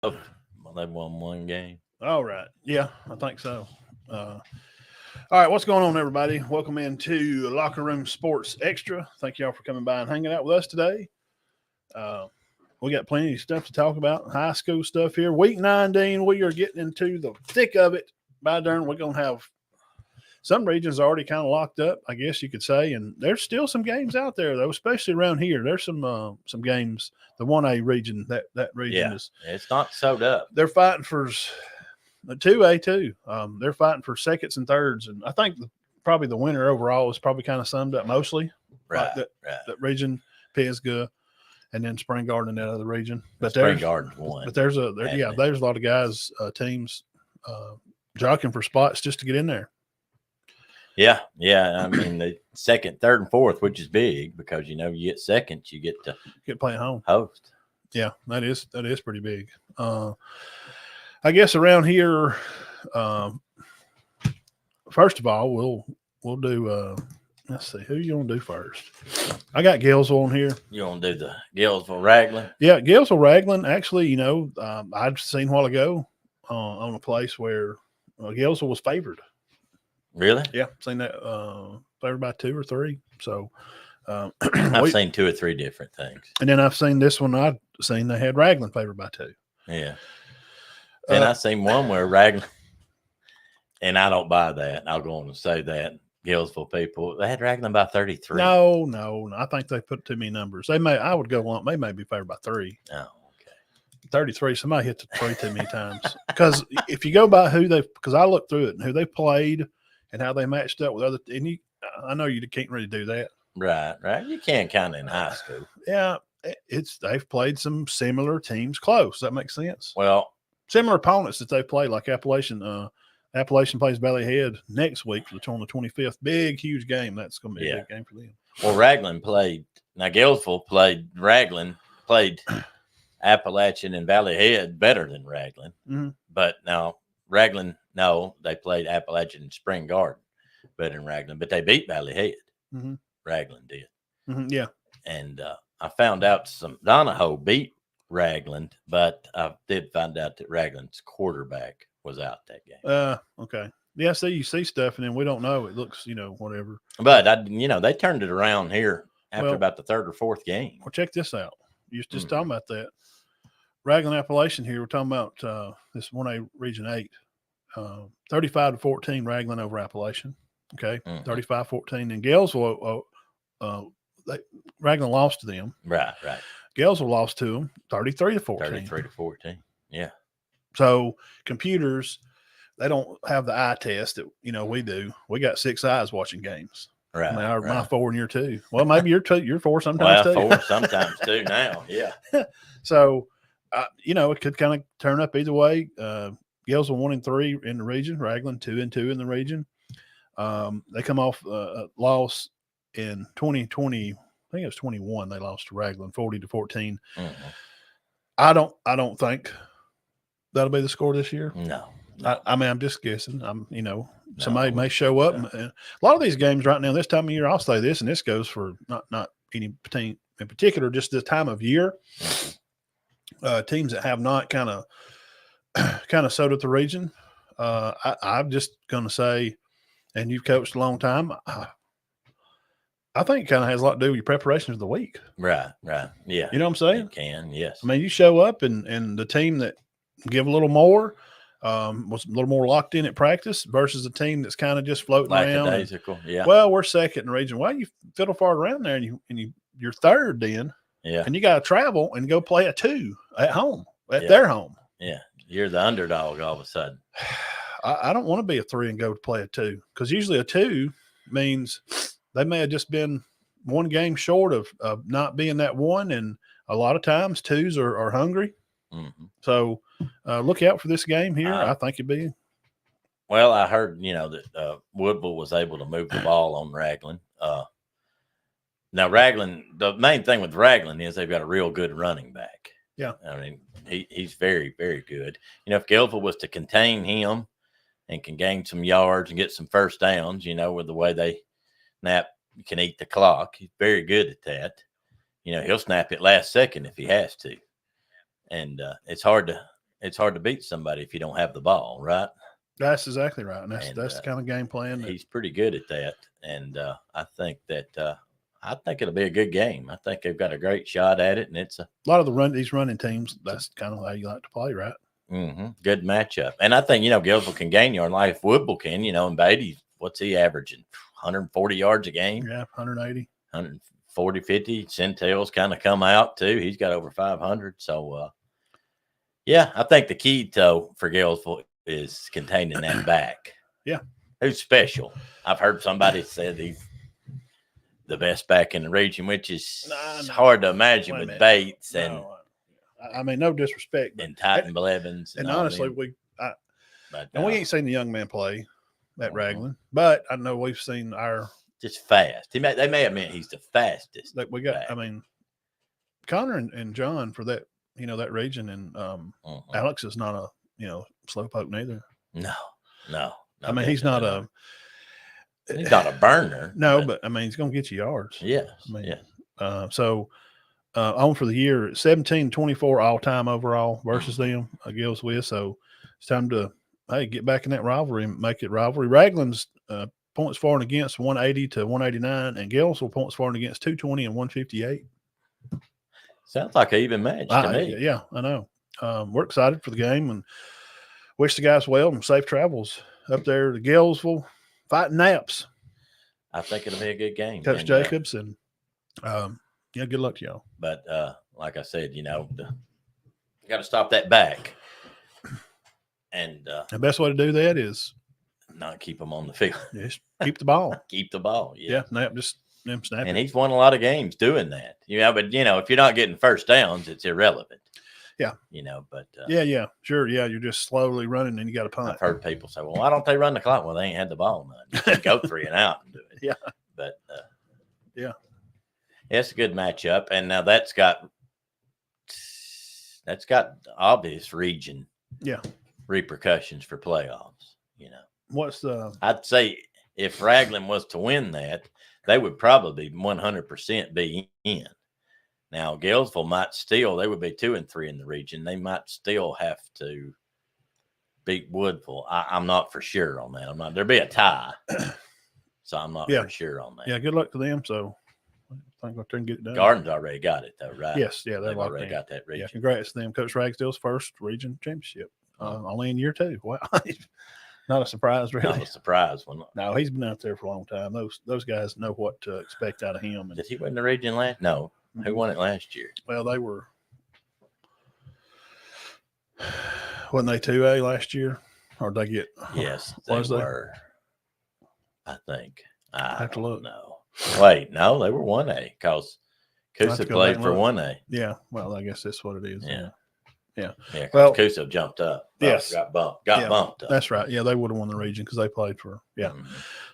Well, they won one game. All right. Yeah, I think so. All right. What's going on, everybody? Welcome into Locker Room Sports Extra. Thank y'all for coming by and hanging out with us today. Uh, we got plenty of stuff to talk about. High school stuff here. Week 19, we are getting into the thick of it. By darn, we're going to have some regions already kind of locked up, I guess you could say. And there's still some games out there, though, especially around here. There's some games. The 1A region, that region Yeah, is it's not sewed up. they're fighting for the 2A too. They're fighting for seconds and thirds, and I think probably the winner overall is probably kind of summed up mostly Right, like that right. that region, Pisgah, and then Spring Garden in that other region. But Spring there's Garden's one. but there's Hasn't it? there's a lot of guys teams jockeying for spots just to get in there. Yeah. I mean, the second, third, and fourth, which is big because you get second, you get to Get playing home. host. Yeah, that is pretty big. I guess around here, first of all, we'll do. Let's see, who you gonna do first? I got Galesville on here. You want to do the Galesville Raglan? Yeah, Galesville Raglan. Actually, I'd seen a while ago on a place where Galesville was favored. Really? Yeah, seen that favored by 2 or 3. So I've seen 2 or 3 different things. and then I've seen this one. I've seen they had Raglan favored by 2. Yeah. And I seen one where Raglan, and I don't buy that. I'll go on and say that. Galesville people, they had Raglan by 33. No. I think they put too many numbers. I would go on. They may be favored by 3. Oh, okay. 33. Somebody hit the 3 too many times. Because if you go by because I looked through it and who they played and how they matched up with other, I know you can't really do that. Right. You can kind of in high school. Yeah, they've played some similar teams close. That makes sense. Well, Similar opponents that they play, like Appalachian. Appalachian plays Valley Head next week on the 25th. Big, huge game. That's going to be a big game for them. Well, Raglan played. Now, Galesville played Appalachian and Valley Head better than Raglan. Mm-hmm. But now, Raglan, no, they played Appalachian and Spring Garden better than Raglan. But they beat Valley Head. Mm-hmm. Raglan did. Mm-hmm. Yeah. And I found out Donahoe beat Raglan, but I did find out that Raglan's quarterback was out that game. Okay. Yeah, see, you see stuff, and then we don't know. It looks, whatever. But they turned it around here after about the 3rd or 4th game. Well, check this out. You're just talking about that. Raglan Appalachian here. We're talking about this 1A Region 8. 35-14 Raglan over Appalachian. Okay, 35-14. And Galesville, Raglan lost to them. Right. Galesville lost to them 33-14. 33-14. Yeah. So computers, they don't have the eye test that we do. We got 6 eyes watching games. Right. My 4 and you're 2. Well, maybe you're 4 sometimes too. 4 sometimes too now. Yeah. So, it could kind of turn up either way. Galesville 1-3 in the region. Raglan 2-2 in the region. They come off a loss in 2020. I think it was 21. They lost to Raglan 40-14. Mm-hmm. I don't think that'll be the score this year. No. I mean, I'm just guessing. Somebody may show up. And a lot of these games right now, this time of year, I'll say this, and this goes for not any team in particular, just this time of year. Teams that have not kind of sewed up the region. I'm just going to say, and you've coached a long time, I think it kind of has a lot to do with your preparation of the week. Right. Yeah. You know what I'm saying? It can, yes. I mean, you show up and the team that give a little more was a little more locked in at practice versus a team that's kind of just floating around. Lackadaisical, yeah. Well, we're second in the region. Well, you fiddle far around there and you're third then. Yeah. And you got to travel and go play a 2 at home, at their home. Yeah. You're the underdog all of a sudden. I don't want to be a 3 and go play a 2 because usually a 2 means they may have just been one game short of not being that 1. And a lot of times 2s are hungry. Mm-hmm. So look out for this game here. I think it'd be. Well, I heard, that Woodville was able to move the ball on Raglan. Now, Raglan, the main thing with Raglan is they've got a real good running back. Yeah. I mean, he's very, very good. If Galesville was to contain him and can gain some yards and get some first downs, with the way they can eat the clock, he's very good at that. He'll snap it last second if he has to. And it's hard to it's hard to beat somebody if you don't have the ball, right? That's exactly right, and And, that's the kind of game plan. He's pretty good at that, and I think it'll be a good game. I think they've got a great shot at it, and it's A lot of these running teams, that's kind of how you like to play, right? good matchup. And I think Gillsville can gain yard life. Woodville can, and Beatty, what's he averaging? 140 yards a game. Yeah, 180, 140, 50. Centel's kind of come out too. He's got over 500. So, yeah, I think the key though for Gillsville is containing that back. Yeah. Who's special? I've heard somebody say he's the best back in the region, which is hard to imagine with Bates and I mean, no disrespect, and Titan Blevins. And honestly, we ain't seen the young man play at Raglan, but I know we've seen our just fast. They may have meant he's the fastest. That we got. back. I mean, Connor and John for that that region, and Alex is not a slowpoke neither. No. I mean, he's not a burner. No, but I mean, he's going to get you yards. Yeah. I mean, on for the year, 17-24 all time overall versus them, Gills with. So it's time to get back in that rivalry and make it rivalry. Raglan's points for and against 180 to 189, and Gillsville points for and against 220 and 158. Sounds like an even match to me. Yeah, I know. We're excited for the game and wish the guys well and safe travels up there to Gillsville fighting naps. I think it'll be a good game. Coach Jacobs and good luck to y'all. But like I said, you got to stop that back, and the best way to do that is not keep them on the field. Just keep the ball. Keep the ball. Yeah, Nap just them snapping. And he's won a lot of games doing that. But if you're not getting first downs, it's irrelevant. Yeah. But yeah, sure. Yeah, you're just slowly running and you got to punt. I've heard people say, well, why don't they run the clock? Well, they ain't had the ball none. You can go 3 and out and do it. Yeah. But yeah, it's a good matchup. And now that's got obvious region repercussions for playoffs. I'd say if Raglan was to win that, they would probably 100% be in. Now, Gillsville might still, they would be 2-3 in the region. They might still have to beat Woodville. I'm not for sure on that. There'd be a tie. So I'm not for sure on that. Yeah, good luck to them. So I think we'll turn and get it done. Garden's already got it though, right? Yes, yeah, they've already got that region. Yeah, congrats to them. Coach Ragsdale's first region championship. Only in year 2. Wow. Not a surprise, really. Not a surprise one. No, he's been out there for a long time. Those guys know what to expect out of him. Did he win the region last? No. Who won it last year? Well, they were. Wasn't they 2A last year? Or did they get? Yes, they were. I think. I have to look. No. Wait, no, they were 1A because Coosa played for 1A. Yeah. Well, I guess that's what it is. Yeah. Yeah. Well, Coosa jumped up. Yes. Got bumped up. That's right. Yeah, they would have won the region because they played for. Yeah. Mm-hmm.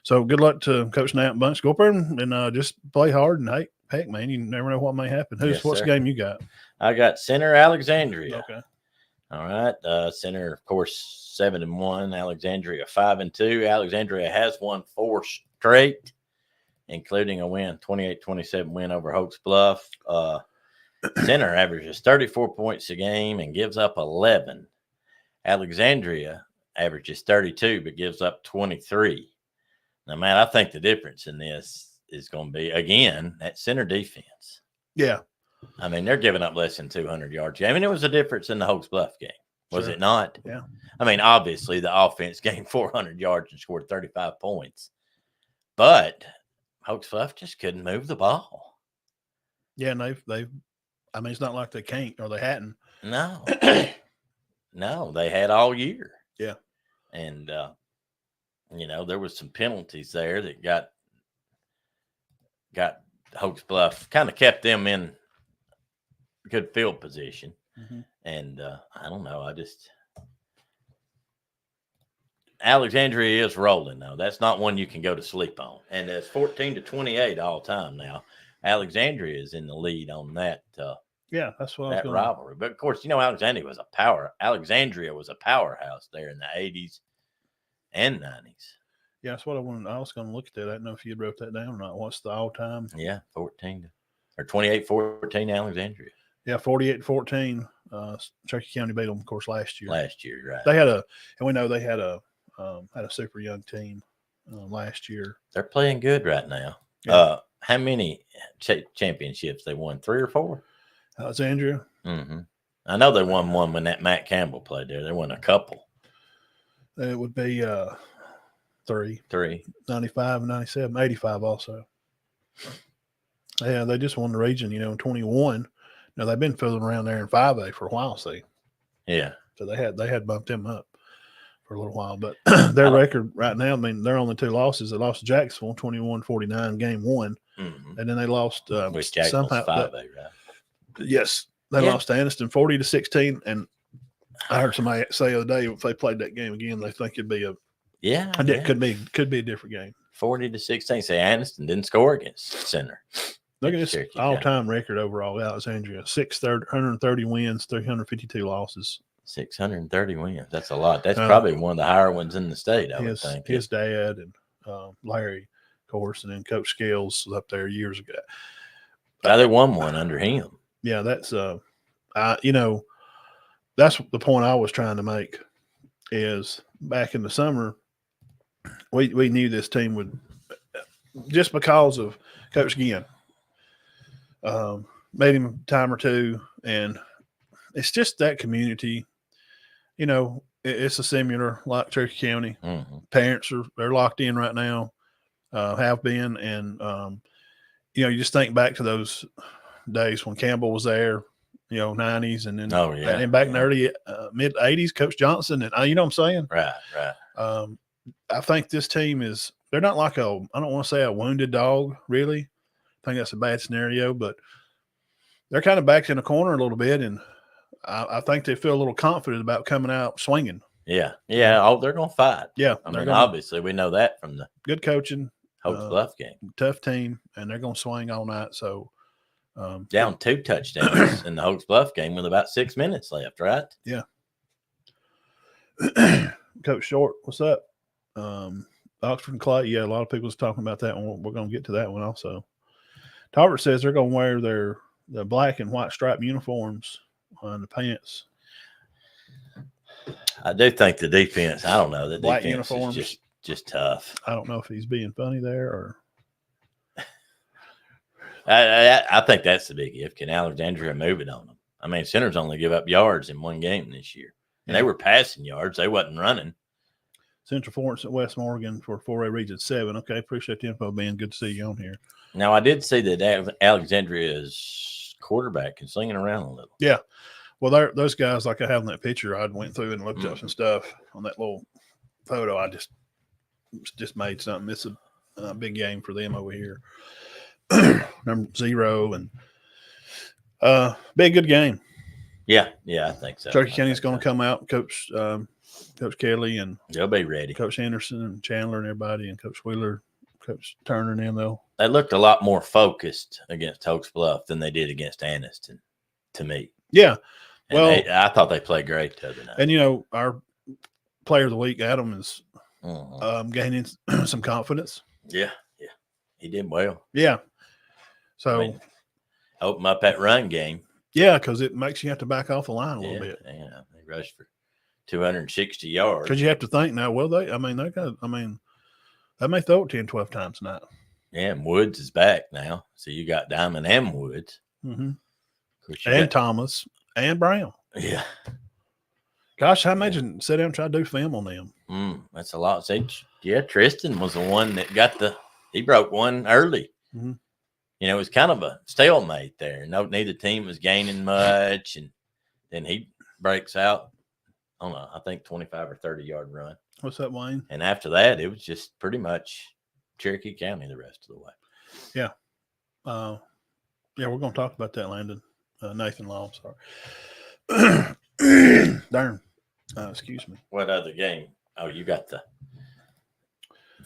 So good luck to Coach Knapp and Bunch. Go up there and just play hard and heck, man, you never know what may happen. What's the game you got? I got Center Alexandria. Okay. All right. Center, of course, 7-1. Alexandria 5-2. Alexandria has won 4 straight, including a win, 28-27 win over Hoax Bluff. Center averages 34 points a game and gives up 11. Alexandria averages 32 but gives up 23. Now, man, I think the difference in this is going to be, again, that center defense. Yeah. I mean, they're giving up less than 200 yards. I mean, it was a difference in the Hoax Bluff game, was it not? Yeah. I mean, obviously, the offense gained 400 yards and scored 35 points. But Hoax Bluff just couldn't move the ball. Yeah, and they've I mean, it's not like they can't or they hadn't. No. No, they had all year. Yeah. And, there was some penalties there that got Hoax Bluff, kind of kept them in good field position. Mm-hmm. And I don't know. Alexandria is rolling, though. That's not one you can go to sleep on. And it's 14-28 all time now. Alexandria is in the lead on that. Yeah, that's what that rivalry. But of course, Alexandria was a powerhouse there in the 80s and 90s. Yeah, that's what I wanted. I was going to look at that. I didn't know if you wrote that down or not. What's the all-time? Yeah, 28-14 Alexandria. Yeah, 48-14. Cherokee County beat them, of course, last year. Last year, right? They had and we know they had a super young team last year. They're playing good right now. Yeah. How many championships they won? 3 or 4? Alexandria. Mm-hmm. I know they won one when that Matt Campbell played there. They won a couple. It would be 3. 95 and 97, 85 also. Yeah, they just won the region, in 21. Now they've been fiddling around there in 5A for a while, see. Yeah. So they had bumped them up for a little while. But their record right now, I mean, they're only 2 losses. They lost to Jacksonville 21-49, game 1. Mm-hmm. And then they lost Which Jacksonville's 5A, right? Yes. They lost to Anniston 40-16. And I heard somebody say the other day, if they played that game again, they think it'd be could be a different game. 40-16. Say Anniston didn't score against Center. Look at this all-time record overall. Alexandria, 130 wins, 352 losses. 630 wins. That's a lot. That's probably one of the higher ones in the state, I would think. His dad and Larry, of course, and then Coach Scales was up there years ago. They won one under him. Yeah, that's that's the point I was trying to make. Is back in the summer, we knew this team would, just because of Coach Ginn. Made him a time or two, and it's just that community. It's a similar like Cherokee County. Mm-hmm. Parents they're locked in right now, have been, and you just think back to those days when Campbell was there, 90s, and then and back in the early mid 80s, Coach Johnson, and you know what I'm saying? Right. I think this team they're not like I don't want to say a wounded dog, really. I think that's a bad scenario, but they're kind of backed in a corner a little bit, and I think they feel a little confident about coming out swinging. Yeah. Oh, they're going to fight. Yeah. I mean, obviously, we know that from the good coaching, Hope's Bluff game. Tough team, and they're going to swing all night. So, down 2 touchdowns in the Hope's Bluff game with about 6 minutes left, right? Yeah. Coach Short, what's up? Oxford and Clay. Yeah, a lot of people was talking about that one. We're going to get to that one also. Talbot says they're going to wear the black and white striped uniforms on the pants. I do think the defense. I don't know. The black defense uniforms is just tough. I don't know if he's being funny there or. I think that's the big if. Can Alexandria move it on them? I mean, Center's only give up yards in one game this year, and they were passing yards. They wasn't running. Central Florence at West Morgan for 4A Region 7. Okay, appreciate the info, Ben. Good to see you on here. Now, I did see that Alexandria's quarterback is slinging around a little. Yeah. Well, those guys, like I have in that picture, I went through and looked up some stuff on that little photo. I just made something. It's a big game for them over here. Number 0, and be a good game. Yeah, I think so. Cherokee County's going to come out, Coach Kelly, and they'll be ready. Coach Henderson and Chandler and everybody, and Coach Wheeler, Coach Turner, and them. They looked a lot more focused against Hope's Bluff than they did against Anniston, to me. Yeah. And I thought they played great the other night. And, our player of the week, Adam, is gaining some confidence. Yeah. He did well. Yeah. So open up that run game. Yeah, because it makes you have to back off the line a little bit. Yeah, they rushed for 260 yards. Because you have to think now, they may throw it 10, 12 times tonight. Yeah, and Woods is back now. So you got Diamond and Woods. Mm-hmm. And Thomas and Brown. Yeah. Gosh, I imagine sit down and try to do film on them. That's a lot. See, Tristan was the one that he broke one early. Mm-hmm. It was kind of a stalemate there. Neither team was gaining much. And then he breaks out on I think 25 or 30-yard run. What's that, Wayne? And after that, it was just pretty much Cherokee County the rest of the way. Yeah. We're going to talk about that, Landon. Nathan Law, sorry. Darn. Excuse me. What other game? Oh, you got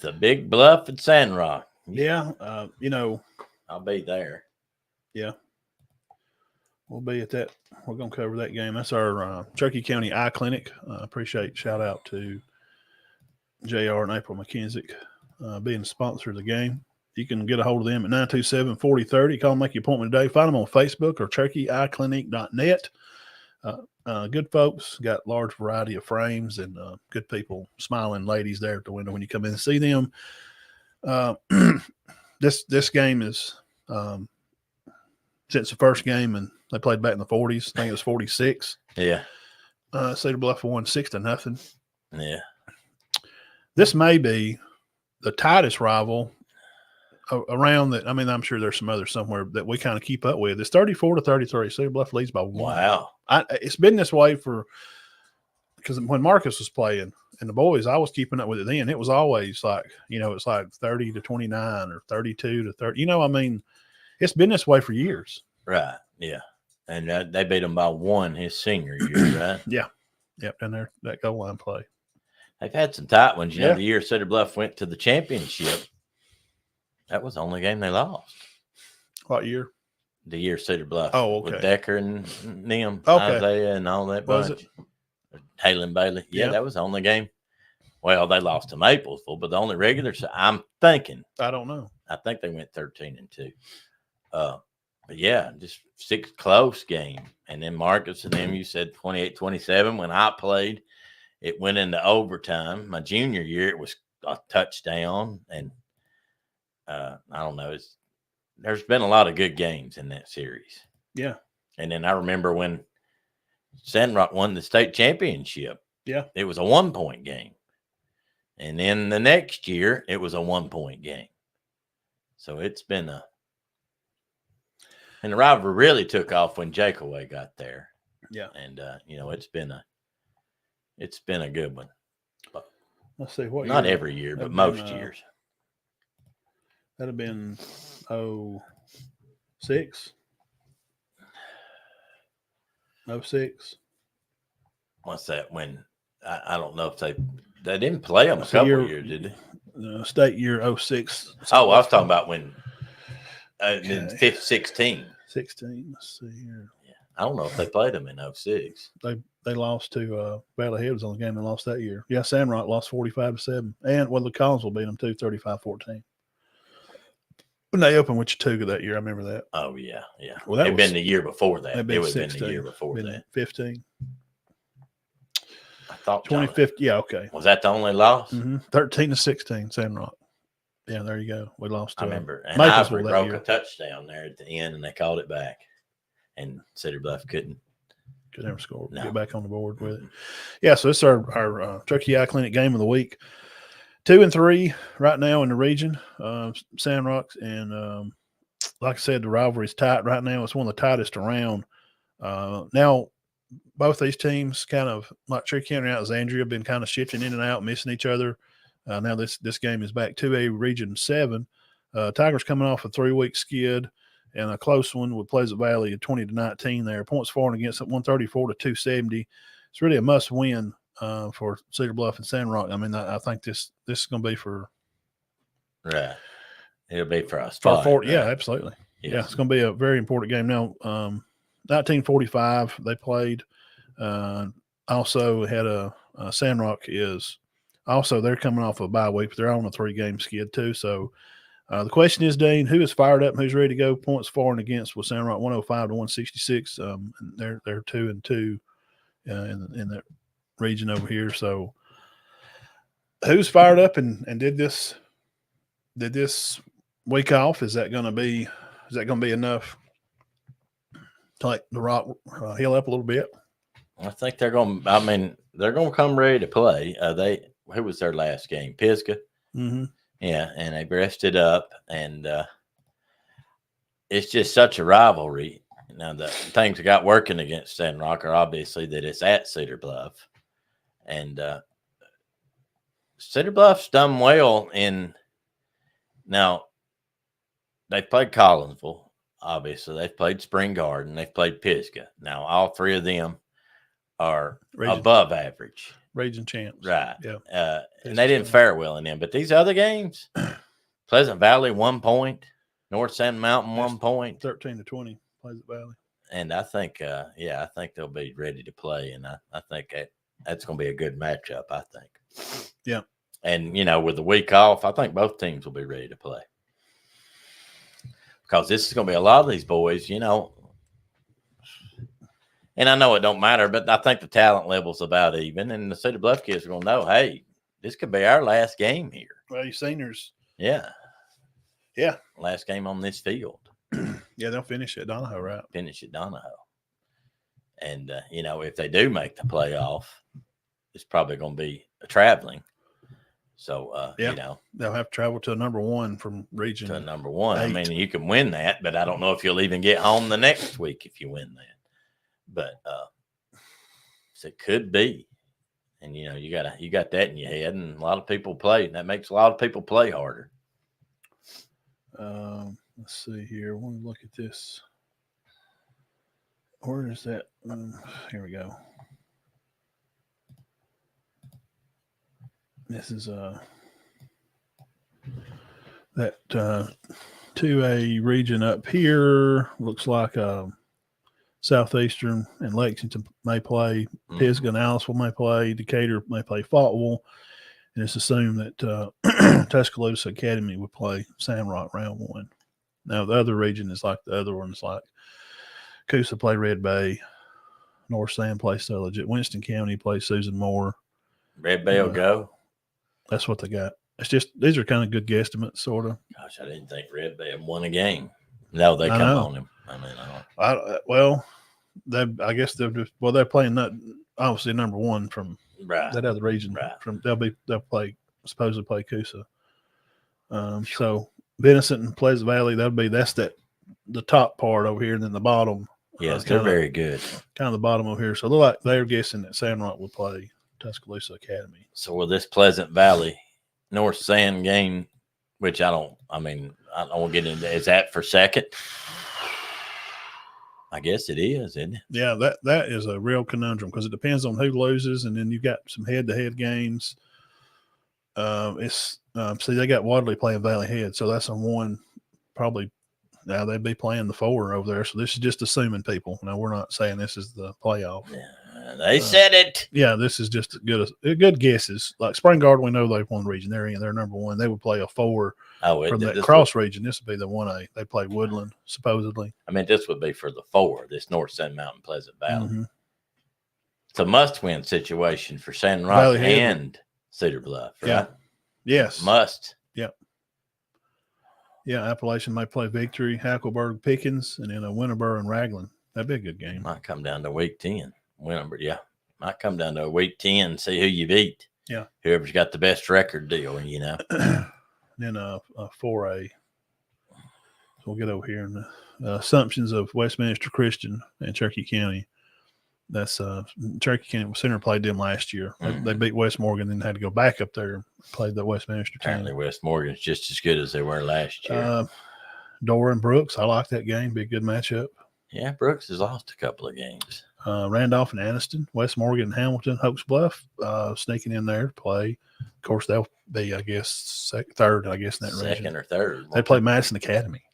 the Big Bluff at Sandrock. Yeah. I'll be there. Yeah. We'll be at that. We're going to cover that game. That's our Cherokee County Eye Clinic. Appreciate shout out to JR and April McKenzie being the sponsor of the game. You can get a hold of them at 927-4030. Call them, make your appointment today. Find them on Facebook or turkeyeyeclinic.net. Good folks, got large variety of frames and good people, smiling ladies there at the window when you come in and see them. This game is since the first game, and they played back in the 40s. I think it was 46. Yeah. Cedar Bluff won 6-0. Yeah. This may be the tightest rival around that. I mean, I'm sure there's some others somewhere that we kind of keep up with. It's 34-33. Cedar Bluff leads by 1. Wow. It's been this way because when Marcus was playing and the boys, I was keeping up with it then. It was always like, it's like 30-29 or 32-30. I mean, it's been this way for years. Right. Yeah. And they beat them by 1 his senior year, right? Yeah. Yep. And there, that goal line play. They've had some tight ones. Yeah. The year Cedar Bluff went to the championship, that was the only game they lost. What year? The year Cedar Bluff. Oh, okay. With Decker and them, Okay. Isaiah and all that Was bunch. Halen Bailey. Yeah, Yeah. that was the only game. Well, they lost to Maplesville, but the only regular. I'm thinking. I don't know. I think they went 13-2. But yeah, just 6 close game. And then Marcus and them, you said 28-27. When I played, it went into overtime. My junior year, it was a touchdown. And I don't know. There's been a lot of good games in that series. Yeah. And then I remember when Sandrock won the state championship. Yeah. It was a 1-point game. And then the next year, it was a 1-point game. So it's been and the rivalry really took off when Jakeaway got there. Yeah. And, it's been a good one. Let's see. What Not year? every year, but That'd most been, years. That'd have been 06. 06. What's that? When I don't know if they didn't play them a That's the couple year- of years, did they? State year 06. Oh, I was talking about when Okay. in 16. 16. Let's see here. I don't know if they played them in 06. They lost to Valley Head was on the game they lost that year. Yeah, Sandrock lost 45-7. And the Collinsville beat them too, 35-14. When they opened with Chattooga that year, I remember that. Oh, yeah, yeah. Well, that It'd was- been the year before that. They'd It been would have been 16. the year before Been that. 15. I thought 2015. Yeah, okay. Was that the only loss? 13-16, Sandrock. Yeah, there you go. We lost to I remember. And Maplesville Ivory that broke year. a touchdown there at the end, and they called it back. And Cedar Bluff couldn't. Could never score. No. Get back on the board with it. Yeah, so it's our Turkey Eye Clinic game of the week. 2-3 right now in the region. Sandrocks and like I said, the rivalry is tight right now. It's one of the tightest around. Now, both these teams kind of like Cherokee County and Alexandria have been kind of shifting in and out, missing each other. Now this game is back to a Region 7. Tigers coming off a 3-week skid and a close one with Pleasant Valley at 20-19 there. Points for and against at 134-270. It's really a must win for Cedar Bluff and Sandrock. I mean, I think this is going to be for Right. It'll be for a spot. Yeah, absolutely. Yes. Yeah, it's going to be a very important game. Now, 1945 they played. Also had a Sandrock is also they're coming off a bye week, but they're on a 3-game skid too. So the question is, Dean, who is fired up and who's ready to go? Points for and against with Sandrock 105-166. They're 2-2 in that region over here. So who's fired up and did this week off? Is that going to be enough to like the rock heal up a little bit? I think they're going to come ready to play. Who was their last game? Pisgah. Mm-hmm. Yeah, and they rested up, and it's just such a rivalry. Now, the things that got working against Sandrock are obviously that it's at Cedar Bluff, and Cedar Bluff's done well now they've played Collinsville, obviously. They've played Spring Garden. They've played Pisgah. Now, all 3 of them are above average. Region champs. Right. Yeah. And they didn't fare well in them. But these other games, Pleasant Valley, 1 point. North Sand Mountain, 1 point. 13-20, Pleasant Valley. And I think, I think they'll be ready to play. And I think that's going to be a good matchup, I think. Yeah. And, with the week off, I think both teams will be ready to play. because this is going to be a lot of these boys, you know. And I know it don't matter, but I think the talent level's about even, and the Cedar Bluff kids are going to know, hey, this could be our last game here. Well, you seniors. Yeah. Yeah. Last game on this field. Yeah, they'll finish at Donahoe, right? Finish at Donahoe. And, you know, if they do make the playoff, it's probably going to be traveling. So, you know. They'll have to travel to a number one from region. To number one. 8. I mean, you can win that, but I don't know if you'll even get home the next week if you win that. But so it could be. And, you know, you got that in your head, and a lot of people play. And that makes a lot of people play harder. Let's see here. Let me look at this. Where is that? Here we go. This is that 2A region up here. Looks like Southeastern and Lexington may play. Pisgah and Aliceville may play. Decatur may play Faultville. And it's assumed that Tuscaloosa Academy would play Sandrock round 1. Now, the other region is like the other ones, like Coosa play Red Bay, North Sand play Sulligit, Winston County play Susan Moore. Red Bay will go. That's what they got. It's just these are kind of good guesstimates, sort of. Gosh, I didn't think Red Bay had won a game. No, they come on him. I mean, I guess they're playing that obviously number 1 from that other region. Right. They'll supposedly play Coosa. So Benison and Pleasant Valley, that's the top part over here, and then the bottom. Yes, they're very good. Kind of the bottom over here. So they're guessing that Sandrock will play Tuscaloosa Academy. So will this Pleasant Valley North Sand game, which I don't want to get into, is that for second? I guess it is, isn't it? Yeah, that is a real conundrum because it depends on who loses, and then you've got some head-to-head games. See, they got Wadley playing Valley Head, so that's on 1 probably. Now they'd be playing the 4 over there, so this is just assuming people. No, we're not saying this is the playoff. Yeah, they said it. Yeah, this is just good guesses. Like Spring Garden, we know they've won region. They're number 1. They would play a 4 from that cross region. This would be the 1A. They play Woodland, supposedly. I mean, this would be for the 4, this North Sand Mountain Pleasant Valley. Mm-hmm. It's a must-win situation for Sandrock and Cedar Bluff, right? Yeah. Yes. Must. Yep. Yeah, Appalachian might play Victory, Hackleburg, Pickens, and then a Winterboro and Raglan. That'd be a good game. Might come down to week 10. Might come down to week 10, see who you beat. Yeah. Whoever's got the best record deal, you know. Then a 4A. So we'll get over here. And Assumptions of Westminster Christian and Cherokee County. That's Cherokee County Center played them last year. They beat West Morgan, then had to go back up there and play the Westminster team. Apparently West Morgan's just as good as they were last year. Dora and Brooks, I like that game. Be a good matchup. Yeah, Brooks has lost a couple of games. Randolph and Anniston, West Morgan and Hamilton, Hopes Bluff, sneaking in there to play. Of course, they'll be, I guess, third, I guess, in that region. Second or third. They play Madison Academy.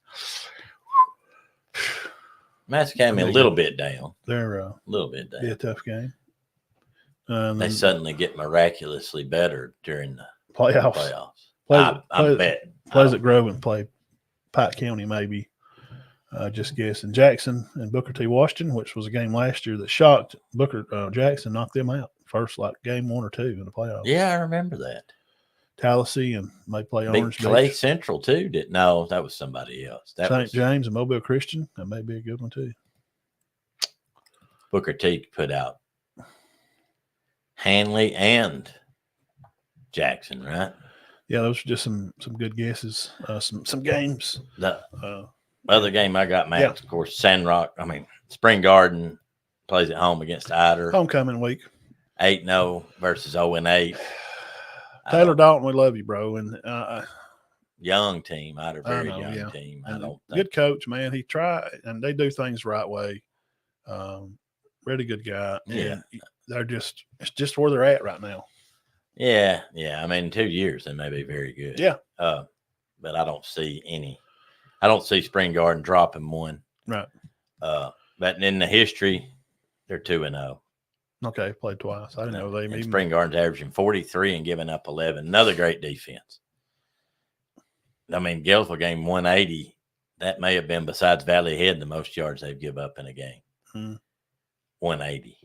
Madison Academy a little bit down. They're a little bit down. Be a tough game. They suddenly get miraculously better during the playoffs. I bet. Pleasant Grove and play Pike County, maybe. Just guessing. Jackson and Booker T. Washington, which was a game last year that shocked Jackson, knocked them out first, like game 1 or 2 in the playoffs. Yeah, I remember that. Tallahassee and may play Orange Clay Beach. Central too. No, that was somebody else. St. James and Mobile Christian. That may be a good one too. Booker T put out Hanley and Jackson, right? Yeah, those are just some good guesses. Some games. The other game I got, Max, of course, Spring Garden plays at home against Ider. Homecoming week. 8-0 versus 0-8. Taylor Dalton, we love you, bro. And young team, Ider, very young team. Good coach, man. He tried, and they do things the right way. Really good guy. Yeah, and it's just where they're at right now. Yeah. I mean, in 2 years they may be very good. Yeah. But I don't see Spring Garden dropping one. Right. But in the history, they're 2-0. Okay, played twice. I didn't know they even. Spring Garden's averaging 43 and giving up 11. Another great defense. I mean, Gainesville game 180 that may have been, besides Valley Head, the most yards they've give up in a game. Hmm. 180.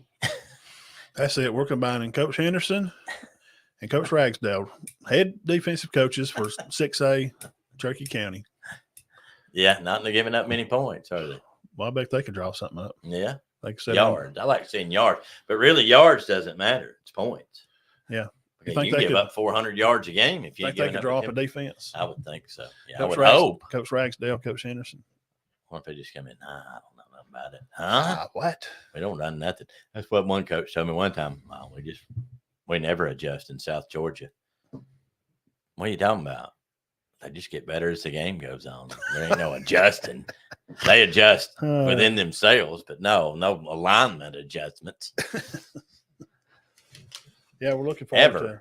That's it. We're combining Coach Henderson and Coach Ragsdale, head defensive coaches for 6A Cherokee County. Yeah, not giving up many points, are they? Well, I bet they could draw something up. Yeah. Like I said, yards. I like seeing yards, but really yards doesn't matter. It's points. Yeah. You can give up 400 yards a game if you think they could draw up a defense. I would think so. Yeah, Coach I would hope. Coach Ragsdale, Coach Henderson. What if they just come in? Nah, I don't know nothing about it. Huh? What? We don't run nothing. That's what one coach told me one time. Oh, we never adjust in South Georgia. What are you talking about? They just get better as the game goes on. There ain't no adjusting. They adjust within themselves, but no alignment adjustments. Yeah, we're looking forward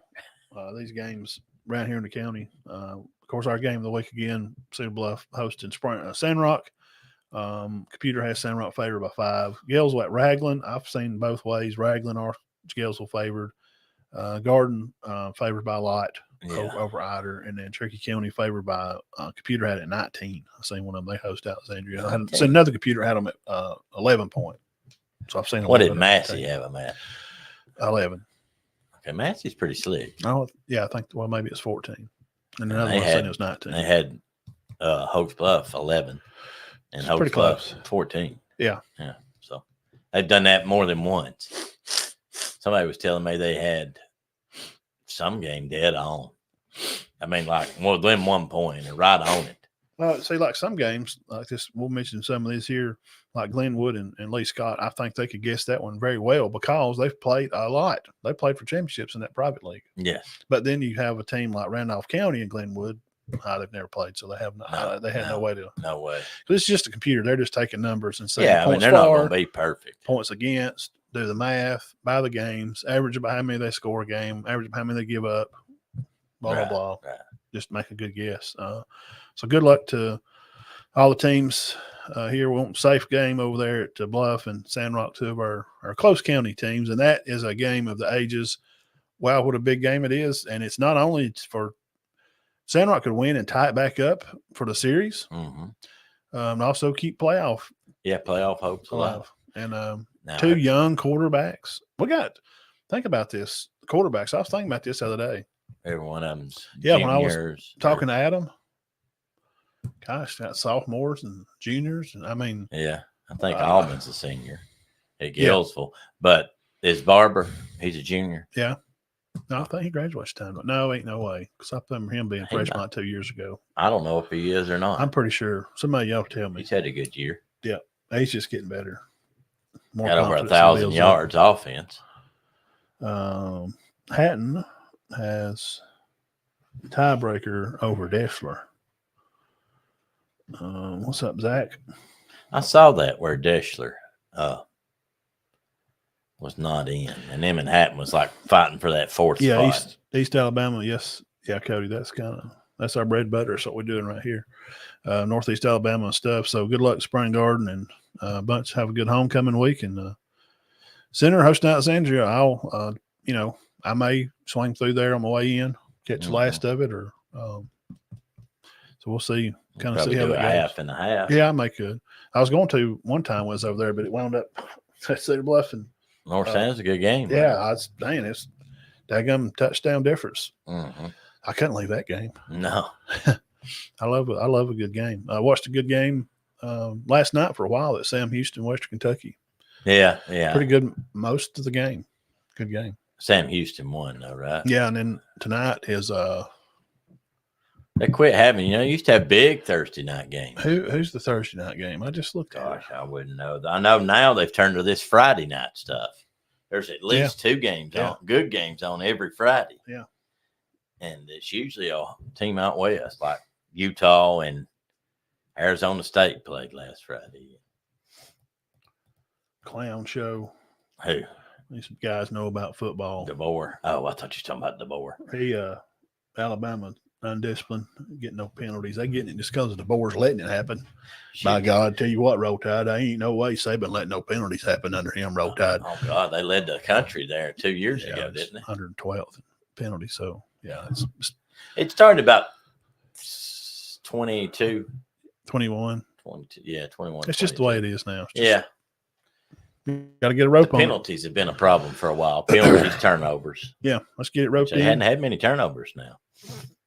to these games around here in the county. Of course, our game of the week again, Cedar Bluff hosting Sandrock. Computer has Sandrock favored by 5. Galesville at Raglan. I've seen both ways. Raglan or Galesville favored. Garden favored by a lot over Ider, and then Cherokee County favored by Computer had at 19. I've seen one of them. They host Alexandria. I had seen another Computer had them at 11 point. So I've seen. What did Massey have them at? 11. Okay, Massey's pretty slick. Oh yeah, I think maybe it's 14, and another one saying it was 19. They had Hoax Bluff 11, and Hoax pretty Bluff close. 14. Yeah. So they've done that more than once. Somebody was telling me they had some game dead on. I mean, like more than 1 point and right on it. Well, see, like some games, like this, we'll mention some of these here, like Glenwood and Lee Scott. I think they could guess that one very well because they've played a lot. They played for championships in that private league. Yes. But then you have a team like Randolph County and Glenwood. They've never played, so they have not. They had no way to. No way. It's just a computer. They're just taking numbers and saying, yeah, I mean, they're not going to be perfect. Points against, do the math, buy the games, average about how many they score a game, average about how many they give up, blah blah. Right. Just make a good guess. So good luck to all the teams here. We want a safe game over there at Bluff and Sandrock, 2 of our close county teams, and that is a game of the ages. Wow, what a big game it is! And it's not only for Sandrock could win and tie it back up for the series, and also keep playoff. Yeah, playoff hopes alive. And 2 young quarterbacks. Think about this. Quarterbacks. I was thinking about this the other day. Every one of them's when I was talking to Adam, gosh, got sophomores and juniors, and I mean, yeah, I think Auburn's a senior at Galesville, but is Barber? He's a junior. Yeah, no, I think he graduates time, but no, ain't no way because I remember him being freshman like 2 years ago. I don't know if he is or not. I'm pretty sure. Somebody y'all tell me. He's had a good year. Yeah, he's just getting better. More got over 1,000 yards offense. Hatton has tiebreaker over Deschler. What's up, Zach? I saw that where Deschler was not in, and them and Hatton was like fighting for that 4th spot. East Alabama, yes. Yeah, Cody, that's our bread and butter. That's what we're doing right here. Northeast Alabama and stuff. So good luck to Spring Garden and Bunch. Have a good homecoming week. And Center hosting Alexandria. I may swing through there on my way in, catch the last of it, or so we'll see. Kind of see how that goes. Half and a half. Yeah, I may could. I was going to one time when I was over there, but it wound up at Cedar Bluff and North Sound's a good game. Yeah, it's daggum touchdown difference. I couldn't leave that game. No, I love a good game. I watched a good game last night for a while at Sam Houston, Western Kentucky. Yeah, pretty good most of the game. Good game. Sam Houston won though, right? Yeah, and then tonight is they quit having. You used to have big Thursday night games. Who's the Thursday night game? I just looked at it. Gosh, I wouldn't know. I know now they've turned to this Friday night stuff. There's at least 2 games on, good games on every Friday. Yeah. And it's usually a team out west, like Utah and Arizona State played last Friday. Clown show. Who? These guys know about football. DeBoer. Oh, I thought you were talking about DeBoer. He, Alabama, undisciplined, getting no penalties. They getting it just because DeBoer's letting it happen. Shit. By God, tell you what, Roll Tide, I ain't no way Saban letting no penalties happen under him, Roll Tide. Oh, God, they led the country there 2 years ago, didn't they? 112th penalty. So, yeah. It started about 22 21. 22. Yeah, 21. It's just the way it is now. Yeah. Got to get a rope The on it. penalties have been a problem for a while. Penalties, turnovers. Yeah, let's get it roped They in. hadn't had many turnovers now.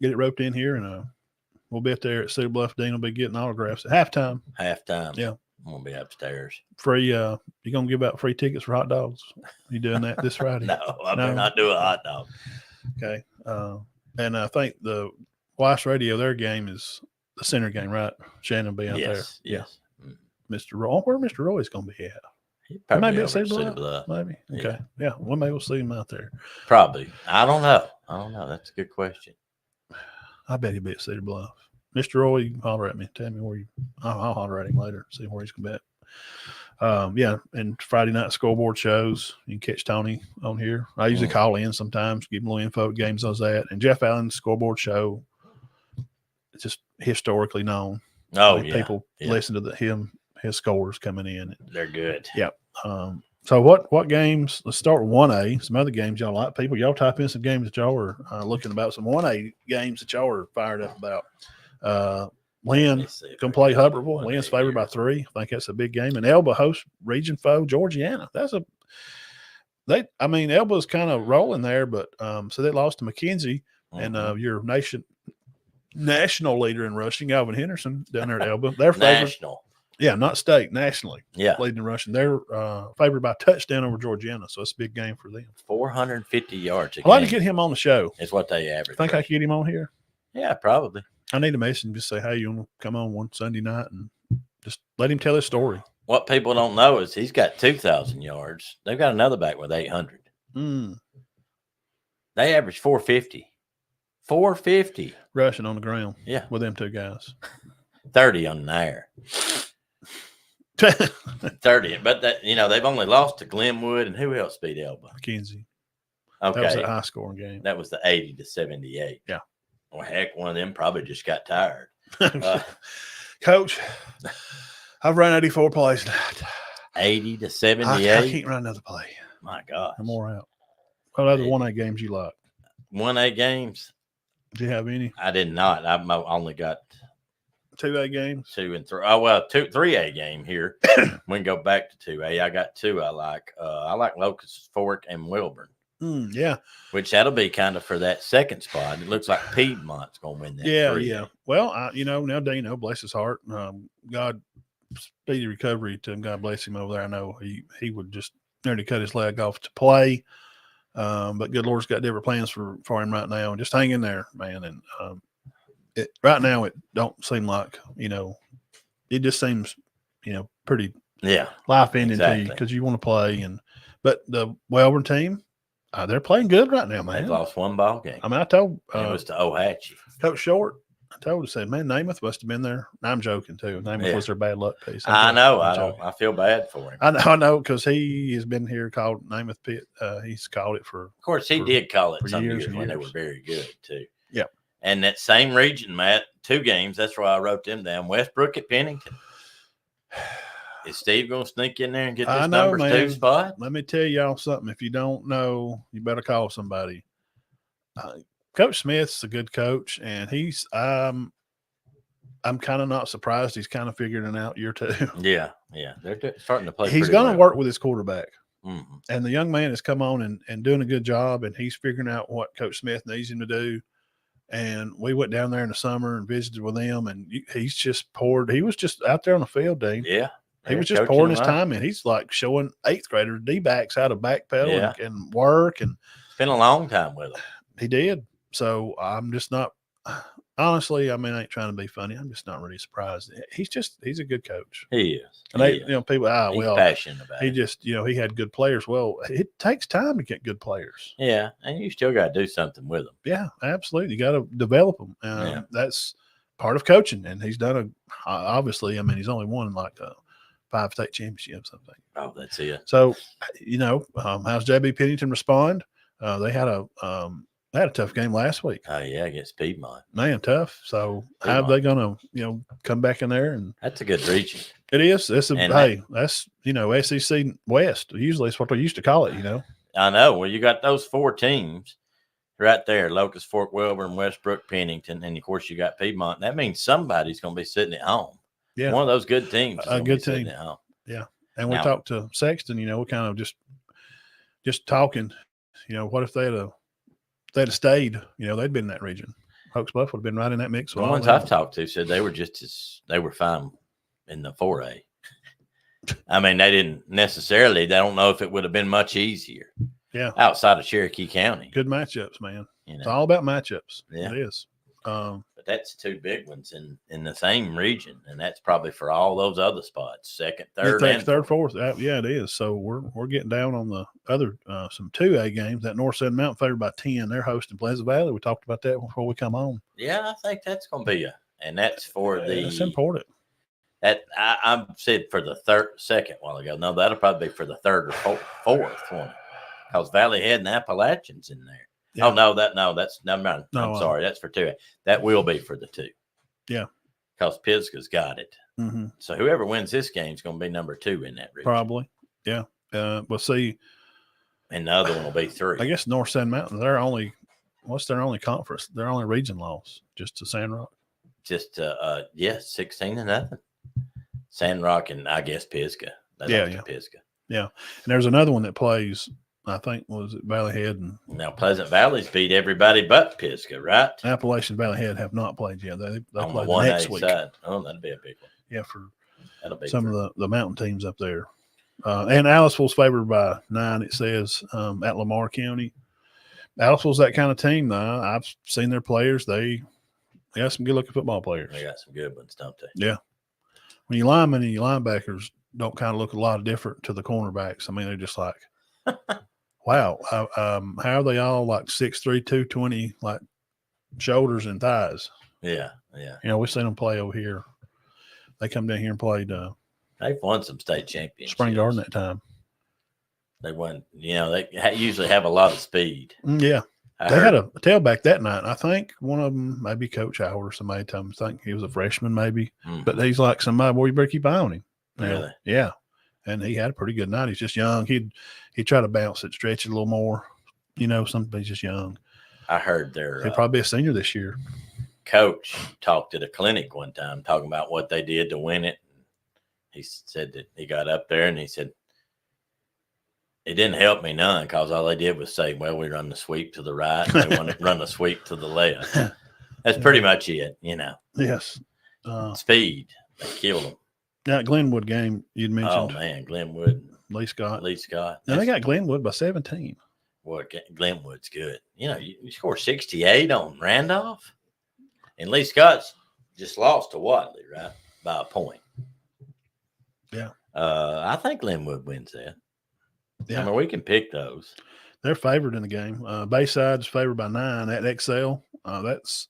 Get it roped in here, and we'll be up there at Cedar Bluff. Dean will be getting autographs at halftime. Halftime. Yeah. I'm going to be upstairs. Free. You going to give out free tickets for hot dogs? You doing that this Friday? No, I better not do a hot dog. Okay. And I think the Weiss Radio, their game is the center game, right? Shannon will be out there. Yes. Yeah. Mr. Roy, where Mr. Roy's going to be at? Probably Maybe over at Cedar at Cedar Bluff. Bluff. Maybe. Okay. Yeah. Well, maybe we'll see him out there. Probably. I don't know. That's a good question. I bet he'll be at Cedar Bluff. Mr. Roy, you can holler at me. Tell me where you. I'll holler at him later. See where he's going to be at. Yeah, and Friday night scoreboard shows. You can catch Tony on here. I usually call in sometimes, give him a little info what games I was at. And Jeff Allen's scoreboard show. It's just historically known. Oh, people listen to his scores coming in. They're good. Yeah. So what games? Let's start with 1A. Some other games y'all like. People, y'all type in some games that y'all are looking about. Some 1A games that y'all are fired up about. Lynn can play Hubbardville. Lynn's favored by 3. I think that's a big game. And Elba hosts region foe Georgiana. Elba's kind of rolling there, but so they lost to McKenzie and your national leader in rushing, Alvin Henderson, down there at Elba. They're favored. National. Yeah, not state, nationally. Yeah. Leading in rushing. They're favored by a touchdown over Georgiana, so it's a big game for them. 450 yards. I'd like to get him on the show. Is what they average. Think I could get him on here? Yeah, probably. I need to message him, just say, hey, you want to come on one Sunday night and just let him tell his story. What people don't know is he's got 2,000 yards. They've got another back with 800. They average 450. 450. Rushing on the ground. Yeah. With them two guys. 30 on the air. 30. But they've only lost to Glenwood, and who else beat Elba? McKenzie. Okay. That was a high scoring game. That was the 80-78. Yeah. Well, heck, one of them probably just got tired. Coach, I've run 84 plays tonight. 80-78. I can't run another play. My God. I'm more out. What other 1A games you like? 1A games? Do you have any? I did not. I only got 2A games? 2 and 3. Oh, well, 3A game here. We can go back to 2A. I got 2 I like. I like Locust Fork and Wilburn. Yeah. Which that'll be kind of for that second spot. It looks like Piedmont's going to win that. Yeah, 3A. yeah. Well, now Dino, bless his heart, God, speedy recovery to him. God bless him over there. I know he would just nearly cut his leg off to play. But good Lord's got different plans for him right now. And just hang in there, man. And right now it don't seem like, it just seems, pretty life ending to you because you want to play. But the Welborn team, they're playing good right now, man. They've lost one ball game. I told it was to Ohatchee. Coach Short. I told him, said, man, Namath must have been there. I'm joking too. Namath was their bad luck piece. I know. I feel bad for him. I know because he has been here called Namath Pit. He's called it for. Of course, he did call it some years when they were very good too. Yeah. And that same region, Matt, 2 games. That's why I wrote them down. Westbrook at Pennington. Is Steve going to sneak in there and get this number 2 spot? Let me tell y'all something. If you don't know, you better call somebody. Coach Smith's a good coach, and he's I'm kind of not surprised he's kind of figuring it out year 2. Yeah. They're starting to play. He's going to work with his quarterback. Mm-hmm. And the young man has come on and doing a good job, and he's figuring out what Coach Smith needs him to do. And we went down there in the summer and visited with him, and he's just poured. He was just out there on the field, Dave. Yeah. He was just pouring his time in. He's like showing 8th graders D-backs how to backpedal and work. And it's been a long time with him. He did. So I'm just not – honestly, I ain't trying to be funny. I'm just not really surprised. He's a good coach. He is. And people, he's passionate about it. He just, he had good players. Well, it takes time to get good players. Yeah, and you still got to do something with them. Yeah, absolutely. You got to develop them. That's part of coaching, and he's done obviously, he's only won like 5 state championships, I think. Oh, that's it. So, how's JB Pennington respond? They had a tough game last week. Oh, yeah, against Piedmont. Man, tough. So how are they going to, come back in there? And that's a good region. It is. That's SEC West. Usually it's what they used to call it, I know. Well, you got those 4 teams right there, Locust Fork, Wilburn, Westbrook, Pennington, and, of course, you got Piedmont. That means somebody's going to be sitting at home. Yeah. One of those good teams. is A gonna good be sitting team. at home. And we Now- talked to Sexton, we kind of just talking, what if they'd have stayed, they'd been in that region. Hawks Bluff would have been right in that mix. The with all ones them. I've talked to said they were fine in the 4A. I mean, they didn't necessarily. They don't know if it would have been much easier. Yeah. Outside of Cherokee County. Good matchups, man. You It's know, all about matchups. Yeah. It is. but that's two big ones in the same region, and that's probably for all those other spots, second, third, and third, fourth. Yeah, it is. So we're getting down on the other some 2A games. That North Sand Mountain favored by 10. They're hosting Pleasant Valley. We talked about that before we come on. Yeah, I think that's going to be and that's for It's important. That I said for the second while ago. No, that'll probably be for the third or fourth one, because Valley Head and Appalachian's in there. Yeah. Oh that's never mind. No, I'm sorry, that's for 2A. That will be for the 2. Yeah, because Pisgah's got it. Mm-hmm. So whoever wins this game is going to be number 2 in that region. Probably. Yeah. We'll see. And the other one will be 3. I guess North Sand Mountain. What's their only conference? Their only region loss, just to Sandrock. Just 16-0. Sandrock and I guess Pisgah. Pisgah. Yeah, and there's another one that plays. I think was it Valley Head and Now Pleasant Valley's beat everybody but Pisgah, right? Appalachian Valley Head have not played yet. They On play the 1A next week. side. Oh, that'll be a big one. Yeah, for That'll be some of the mountain teams up there. And Aliceville's favored by 9. It says at Lamar County. Aliceville's that kind of team. Though I've seen their players. They got some good looking football players. They got some good ones, don't they? Yeah. When you linemen and your linebackers don't kind of look a lot different to the cornerbacks. I mean, they're just like, wow. How are they all like 6'3", 220, like shoulders and thighs? Yeah. We've seen them play over here. They come down here and played They've won some state championships. Spring Garden that time. They won. They usually have a lot of speed. Yeah. I They heard- had a tailback that night. I think one of them, maybe Coach Howard or somebody, told me, I think he was a freshman maybe. Mhm. But he's like somebody, boy, you better keep an eye on him. Now, Really? yeah. And he had a pretty good night. He's just young. He'd try to bounce it, stretch it a little more. Somebody's just young. I heard their He'll probably be a senior this year. coach talked at a clinic one time talking about what they did to win it. He said that he got up there and he said, it didn't help me none, because all they did was say, well, we run the sweep to the right. And they want to run the sweep to the left. That's pretty much it, Yes. Speed. They killed them. That Glenwood game you'd Oh, mentioned, man. Glenwood, Lee Scott. Lee Scott. Now they got Glenwood by 17. Boy, Glenwood's good. You score 68 on Randolph. And Lee Scott's just lost to Watley, right? By a point. Yeah. I think Glenwood wins that. Yeah. I mean, we can pick those. They're favored in the game. Bayside's favored by 9 at XL. That's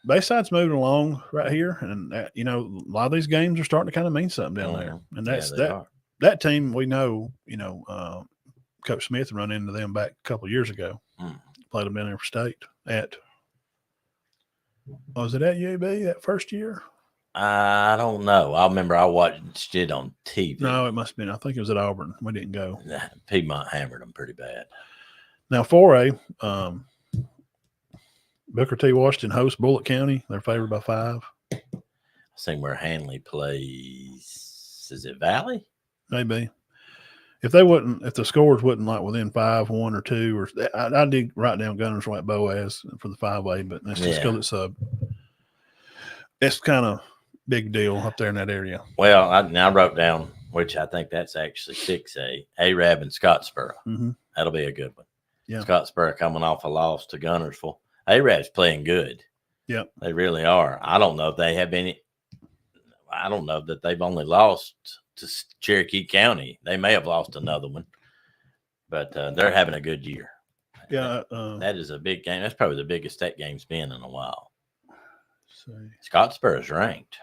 Bayside's moving along right here, and a lot of these games are starting to kind of mean something down there. And that's Yeah, they are. that team we know. Coach Smith run into them back a couple of years ago. Played them down there for state was it at UAB that first year? I don't know. I remember I watched it on TV. No, it must have been. I think it was at Auburn. We didn't go. Piedmont hammered them pretty bad. Now 4A, Booker T. Washington hosts Bullitt County. They're favored by 5. I seen where Hanley plays. Is it Valley? Maybe. If the scores wasn't like within 5, 1 or 2, or I did write down Gunners White Boaz for the 5A, but that's just because it's kind of big deal up there in that area. Well, I wrote down, which I think that's actually 6A, Arab and Scottsboro. Mm-hmm. That'll be a good one. Yeah. Scottsboro coming off a loss to Gunnersville. Arab's playing good. Yep. They really are. I don't know if they have any. I don't know that they've only lost to Cherokee County. They may have lost another one, but they're having a good year. Yeah. That is a big game. That's probably the biggest that game's been in a while. See. Scottsboro's ranked.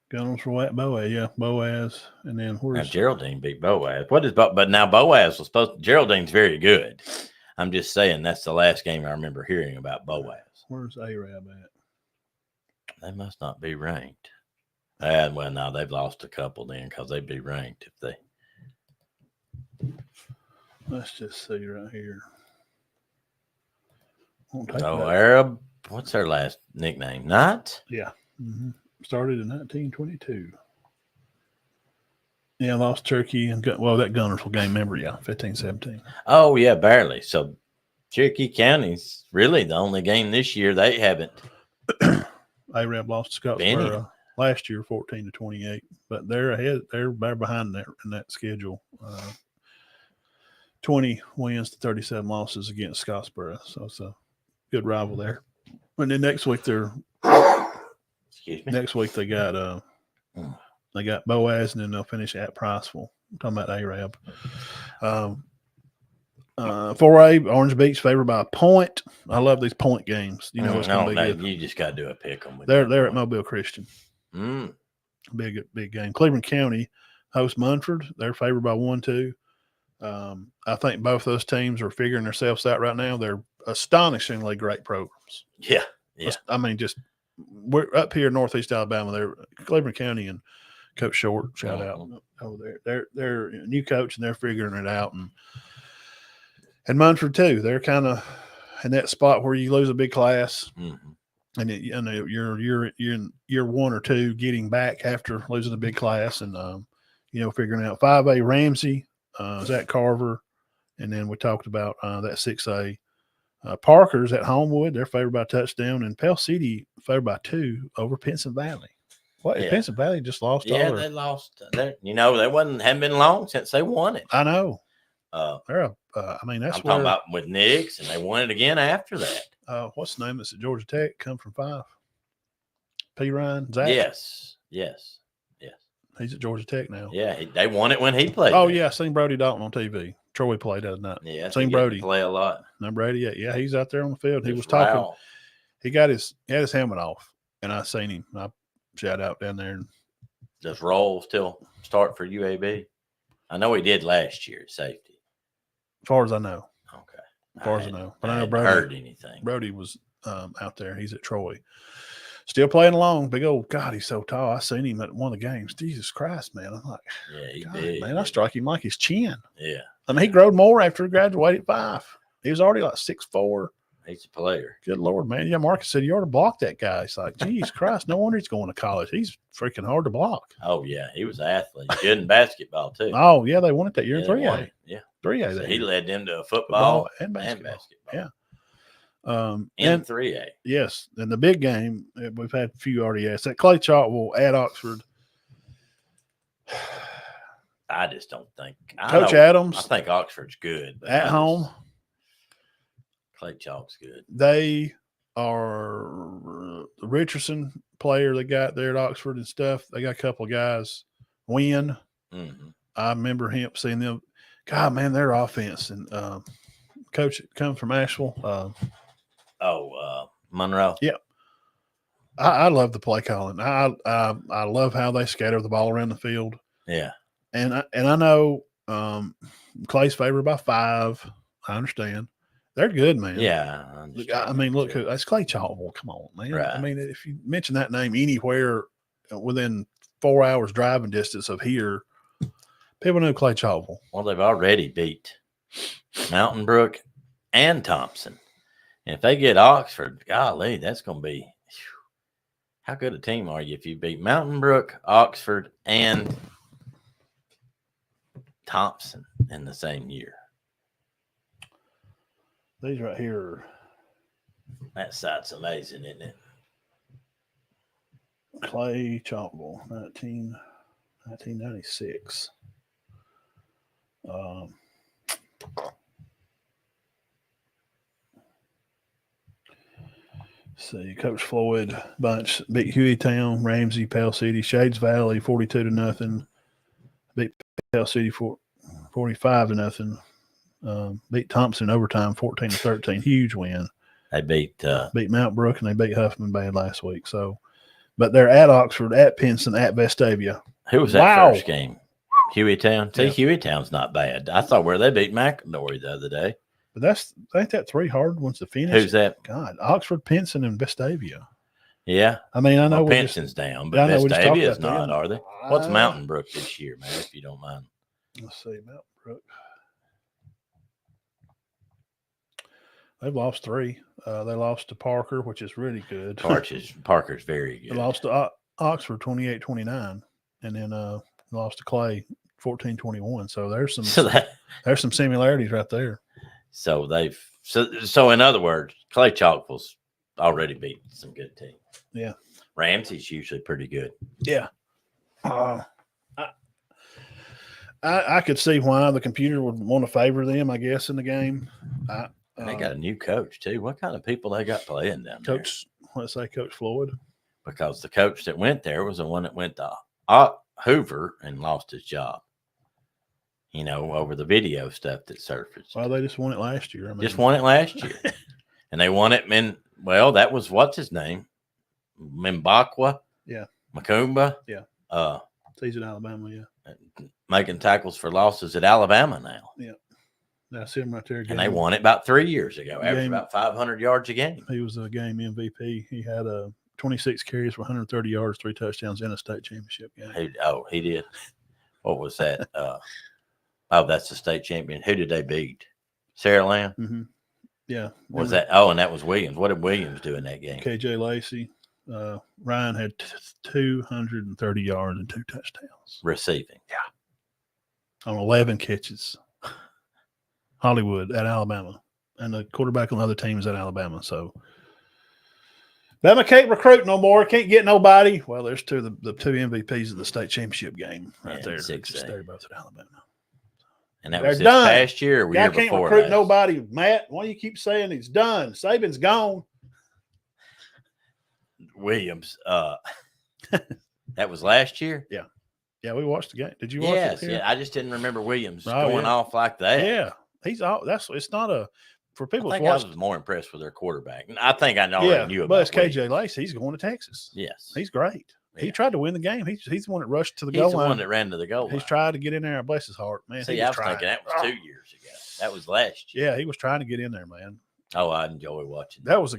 Gunners White Boaz, yeah, Boaz, and then Now, where's Geraldine beat Boaz. What is but now Boaz was Geraldine's very good. I'm just saying that's the last game I remember hearing about Boaz. Arab at? They must not be ranked. And well, no, they've lost a couple then because they'd be ranked if they. Let's just see right here. Won't take Oh, that. Arab. What's her last nickname? Not? Yeah. Started in 1922. Yeah, lost Turkey and that Gunnersville game. Remember, 15-17. Oh, yeah, barely. So Cherokee County's really the only game this year they haven't Arab lost to been in. Scottsboro last year, 14-28. But they're ahead. They're behind in that schedule. 20 wins to 37 losses against Scottsboro. So it's a good rival there. And then next week Excuse me. Next week they got Boaz, and then they'll finish at Priceville. I'm talking about Arab. 4A, Orange Beach favored by a point. I love these point games. You know it's going to be good. You just got to do a pick 'em. They're at Mobile Christian. Mm. Big game. Cleveland County hosts Munford. They're favored by 1-2. I think both those teams are figuring themselves out right now. They're astonishingly great programs. Yeah. I mean, we're up here in Northeast Alabama. They're Cleveland County and Coach Short, shout out over there. They're a new coach and they're figuring it out, and Munford too. They're kind of in that spot where you lose a big class, and you're in year 1 or 2 getting back after losing a big class, and figuring out 5A Ramsey, Zach Carver, and then we talked about that 6A. Parker's at Homewood. They're favored by a touchdown, and Pell City favored by 2 over Pinson Valley. What? Yeah. Pinson Valley just lost. Yeah, they lost. They hadn't been long since they won it. I know. They're that's I'm talking about with Nix, and they won it again after that. What's the name that's at Georgia Tech? Come from 5. P. Ryan, Zach. Yes. He's at Georgia Tech now. Yeah, they won it when he played. Oh yeah, I seen Brody Dalton on TV. Troy played that night. Yeah, seen Brody play a lot. Number 88. Yeah, he's out there on the field. He was talking. Wow. He had his helmet off, and I seen him. I shout out down there. Does Roll still start for UAB? I know he did last year at safety. As far as I know. Okay. As far as I know. But I know Brody heard anything. Brody was out there. He's at Troy. Still playing along. Big old God, he's so tall. I seen him at one of the games. Jesus Christ, man. I'm like, he's big. Man, I strike him like his chin. Yeah. I mean, he growed more after he graduated at 5. He was already like 6'4". He's a player. Good Lord, man. Yeah, Marcus said, you ought to block that guy. It's like, geez, Christ, no wonder he's going to college. He's freaking hard to block. Oh, yeah. He was an athlete. Good in basketball, too. Oh, yeah, they won it that year in 3A. Yeah. 3A. So he led them to football and basketball. Yeah. In 3A. Yes. And the big game, we've had a few already asked. That Clay Chalkwell at Oxford. I just don't think. Coach Adams. I think Oxford's good. At home. Clay Chalk's good. They are the Richardson player they got there at Oxford and stuff. They got a couple of guys. Win. Mm-hmm. I remember seeing them. God, man, their offense. And coach comes from Asheville. Monroe. Yeah. I love the play calling. I love how they scatter the ball around the field. Yeah. And I know Clay's favored by 5. I understand. They're good, man. Yeah. I mean, look, that's Clay Chalkwell. Come on, man. Right. I mean, if you mention that name anywhere within 4 hours driving distance of here, people know Clay Chalkwell. Well, they've already beat Mountain Brook and Thompson. And if they get Oxford, golly, that's going to be how good a team are you if you beat Mountain Brook, Oxford, and Thompson in the same year? These right here. That site's amazing, isn't it? Clay Chalkwell, 1996. See, Coach Floyd bunch beat Hueytown, Ramsey, Pell City, Shades Valley, 42-0. Beat Pell City 45-0. Beat Thompson in overtime, 14-13. Huge win. They beat Mount Brook and they beat Huffman bad last week. So, but they're at Oxford, at Pinson, at Vestavia. Who was that first game? Hueytown. See, Hueytown's not bad. I thought where they beat McIndory the other day. But ain't that 3 hard ones to finish? Who's that? God, Oxford, Pinson, and Vestavia. Yeah. I mean, I know Pinson's down, but Vestavia's not, are they? What's Mountain Brook this year, man, if you don't mind? Let's see, Mountain Brook. They've lost 3. They lost to Parker, which is really good. Parker's very They good. lost to Oxford 28-29, and then lost to Clay 14-21. So there's some similarities right there. So in other words, Clay Chalkville's already beat some good teams. Yeah. Ramsey's usually pretty good. Yeah. I could see why the computer would want to favor them, I guess, in the game. And they got a new coach too. What kind of people they got playing down there? Let's say Coach Floyd. Because the coach that went there was the one that went to Hoover and lost his job. You know, over the video stuff that surfaced. Well, they just won it last year. Just won it last year. And they won it that was what's his name? Mbakwa? Yeah. Macumba? Yeah. He's in Alabama, yeah. Making tackles for losses at Alabama now. Yeah. That's him right there. And they won it about 3 years ago, averaging about 500 yards a game. He was a game MVP. He had 26 carries for 130 yards, 3 touchdowns in a state championship game. He did. What was that? That's the state champion. Who did they beat? Saraland? Mm-hmm. Yeah. Was that? Oh, and that was Williams. What did Williams do in that game? KJ Lacey. Ryan had 230 yards and 2 touchdowns. Receiving. Yeah. On 11 catches. Hollywood at Alabama. And the quarterback on the other team is at Alabama. So Bama can't recruit no more. Can't get nobody. Well, there's the 2 MVPs of the state championship game right there. They're both at Alabama. And that was this past year or year before. Can't recruit nobody, Matt. Why do you keep saying he's done? Saban's gone. Williams. That was last year? Yeah. Yeah, we watched the game. Did you watch it? Yeah. I just didn't remember Williams going off like that. Yeah. It's not for people. I think I was more impressed with their quarterback. I think I already knew about but it's KJ Lacey. He's going to Texas. Yes. He's great. Yeah. He tried to win the game. He's the one that rushed to the goal line. He's the one that ran to the goal line. He's tried to get in there and bless his heart, man. See, I was thinking that was 2 years ago. That was last year. Yeah, he was trying to get in there, man. Oh, I enjoy watching. That was a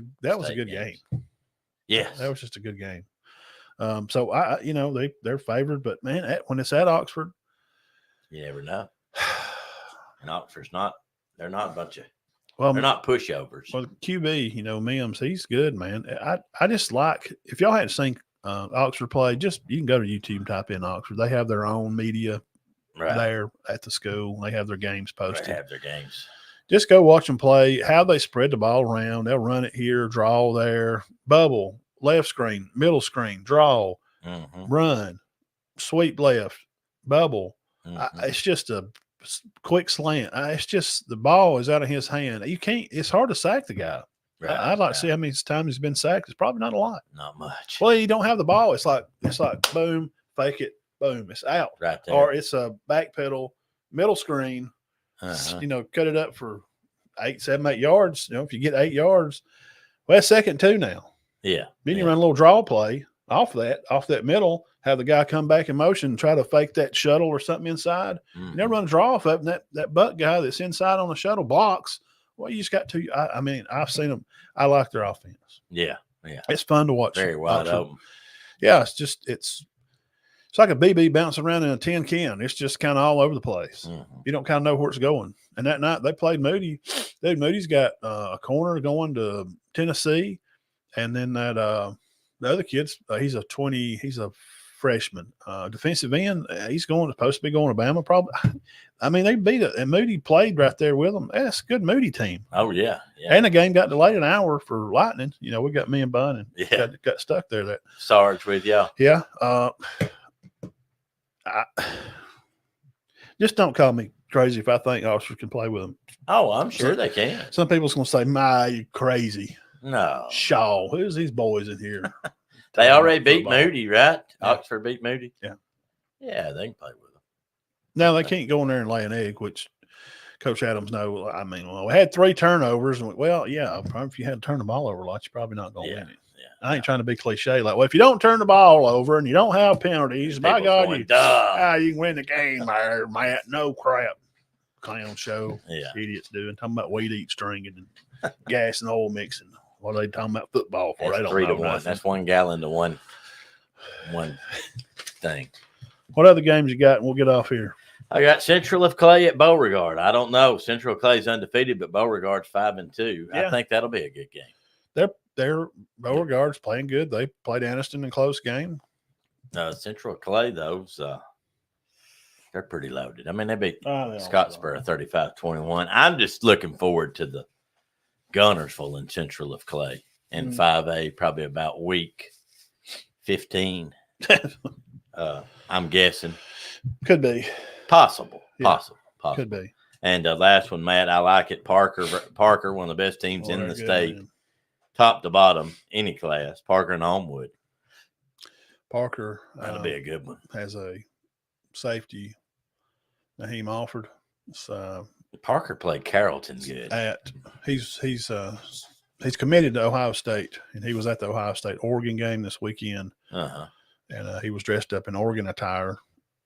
good game. Yes. That was just a good game. So they're favored, but man, when it's at Oxford, you never know. And Oxford's they're not a bunch of they're not pushovers. Well, QB, Mims, he's good, man. I just like, if y'all hadn't seen Oxford play, you can go to YouTube and type in Oxford. They have their own media there at the school. They have their games posted. They have their games. Just go watch them play. How they spread the ball around. They'll run it here, draw there, bubble, left screen, middle screen, draw, run, sweep left, bubble. It's just a quick slant. It's just the ball is out of his hand. It's hard to sack the guy. Right, I'd like to see how many times he's been sacked. It's probably not a lot. Not much. Well, you don't have the ball. It's like boom, fake it, boom, it's out. Right there. Or it's a back pedal, middle screen, cut it up for 8 yards. If you get 8 yards, well, that's 2nd and 2 now. Yeah. Then you run a little draw play off that middle, have the guy come back in motion and try to fake that shuttle or something inside. You never run a draw off of it, and that butt guy that's inside on the shuttle blocks. Well, you just got to. I've seen them. I like their offense. Yeah, yeah. It's fun to watch. Very wide open. Yeah, it's like a BB bouncing around in a tin can. It's just kind of all over the place. You don't kind of know where it's going. And that night they played Moody. Dude, Moody's got a corner going to Tennessee, and then that the other kid's he's a freshman, defensive end. He's supposed to be going to Bama probably. I mean, they beat it, and Moody played right there with them. That's a good Moody team. Oh yeah. And the game got delayed an hour for lightning. We got me and Bun and got stuck there. That Sarge with y'all. Yeah. Just don't call me crazy if I think Oxford can play with them. Oh, I'm sure they can. Some people's gonna say, you crazy." No. Shaw, who's these boys in here? They already beat Moody, right? Yeah. Oxford beat Moody. Yeah. Yeah, they can play with them. Now they can't go in there and lay an egg, which Coach Adams knows. We had 3 turnovers, and if you had to turn the ball over a lot, you're probably not going to win it. Yeah. I ain't trying to be cliche. Like, if you don't turn the ball over and you don't have penalties, by God, you can win the game, there, Matt. No crap. Clown show. Yeah. Idiots doing. Talking about weed eat stringing and gas and oil mixing. What are they talking about football for? That's they don't 3 know to 1. nothing. That's 1 gallon to one thing. What other games you got? And we'll get off here. I got Central of Clay at Beauregard. I don't know. Central Clay's undefeated, but Beauregard's 5-2. Yeah. I think that'll be a good game. They're Beauregard's playing good. They played Anniston in a close game. Central Clay, those they're pretty loaded. I mean, they beat Scottsboro 35-21. I'm just looking forward to the Gunnersville and Central of Clay in 5A, probably about week 15. I'm guessing. Could be. Possible. Could be. And last one, Matt, I like it. Parker, one of the best teams in the state. Man. Top to bottom, any class. Parker and Homewood. Parker. That'll be a good one. Has a safety, Naheem Alford. So Parker played Carrollton good. He's committed to Ohio State, and he was at the Ohio State-Oregon game this weekend. Uh-huh. And he was dressed up in Oregon attire,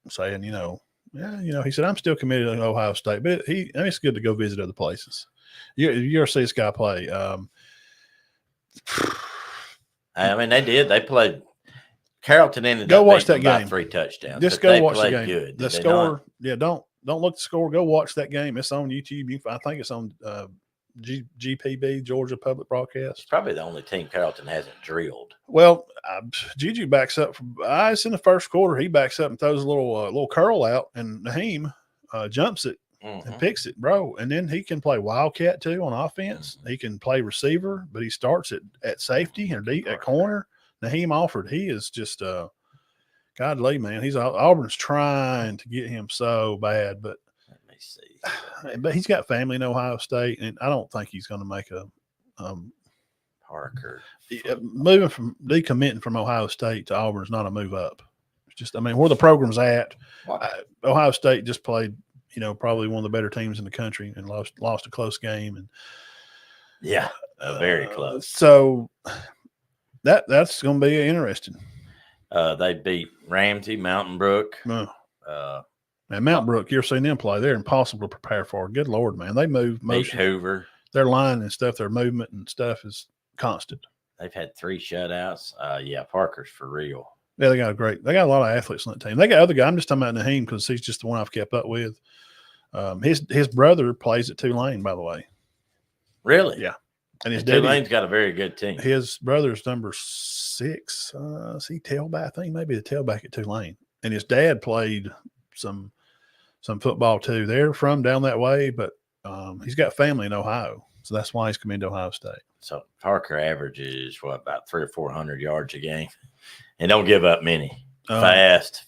saying, he said, I'm still committed to Ohio State, but it's good to go visit other places. You ever see this guy play? I mean, they did. They played. Carrollton ended go up watch that by game. 3 touchdowns. Just go watch the game. Good. The score, don't look at the score. Go watch that game. It's on YouTube. I think it's on GPB, Georgia Public Broadcast. It's probably the only team Carrollton hasn't drilled. Well, Juju backs up. It's in the first quarter. He backs up and throws a little curl out, and Naheem jumps it and picks it, bro. And then he can play wildcat too on offense. He can play receiver, but he starts at safety or deep at corner. Naheem Alford, he is just godly, man. Auburn's trying to get him so bad, but let me see. But he's got family in Ohio State, and I don't think he's going to make a Parker decommitting from Ohio State to Auburn is not a move up. It's just, where the program's at. Ohio State just played, probably one of the better teams in the country and lost a close game, and very close. So that's going to be interesting. They beat Ramsey, Mountain Brook. And Mountain Brook, you're seeing them play. They're impossible to prepare for. Good Lord, man. They move motion. Hoover. Their line and stuff, their movement and stuff is constant. They've had 3 shutouts. Parker's for real. Yeah, they got a lot of athletes on that team. They got other guys. I'm just talking about Naheem because he's just the one I've kept up with. His brother plays at Tulane, by the way. Really? Yeah. And Tulane's got a very good team. His brother's number 6. Is he tailback? I think maybe the tailback at Tulane. And his dad played some football too. They're from down that way, but he's got family in Ohio, so that's why he's coming to Ohio State. So Parker averages about 300 or 400 yards a game, and don't give up many. Fast.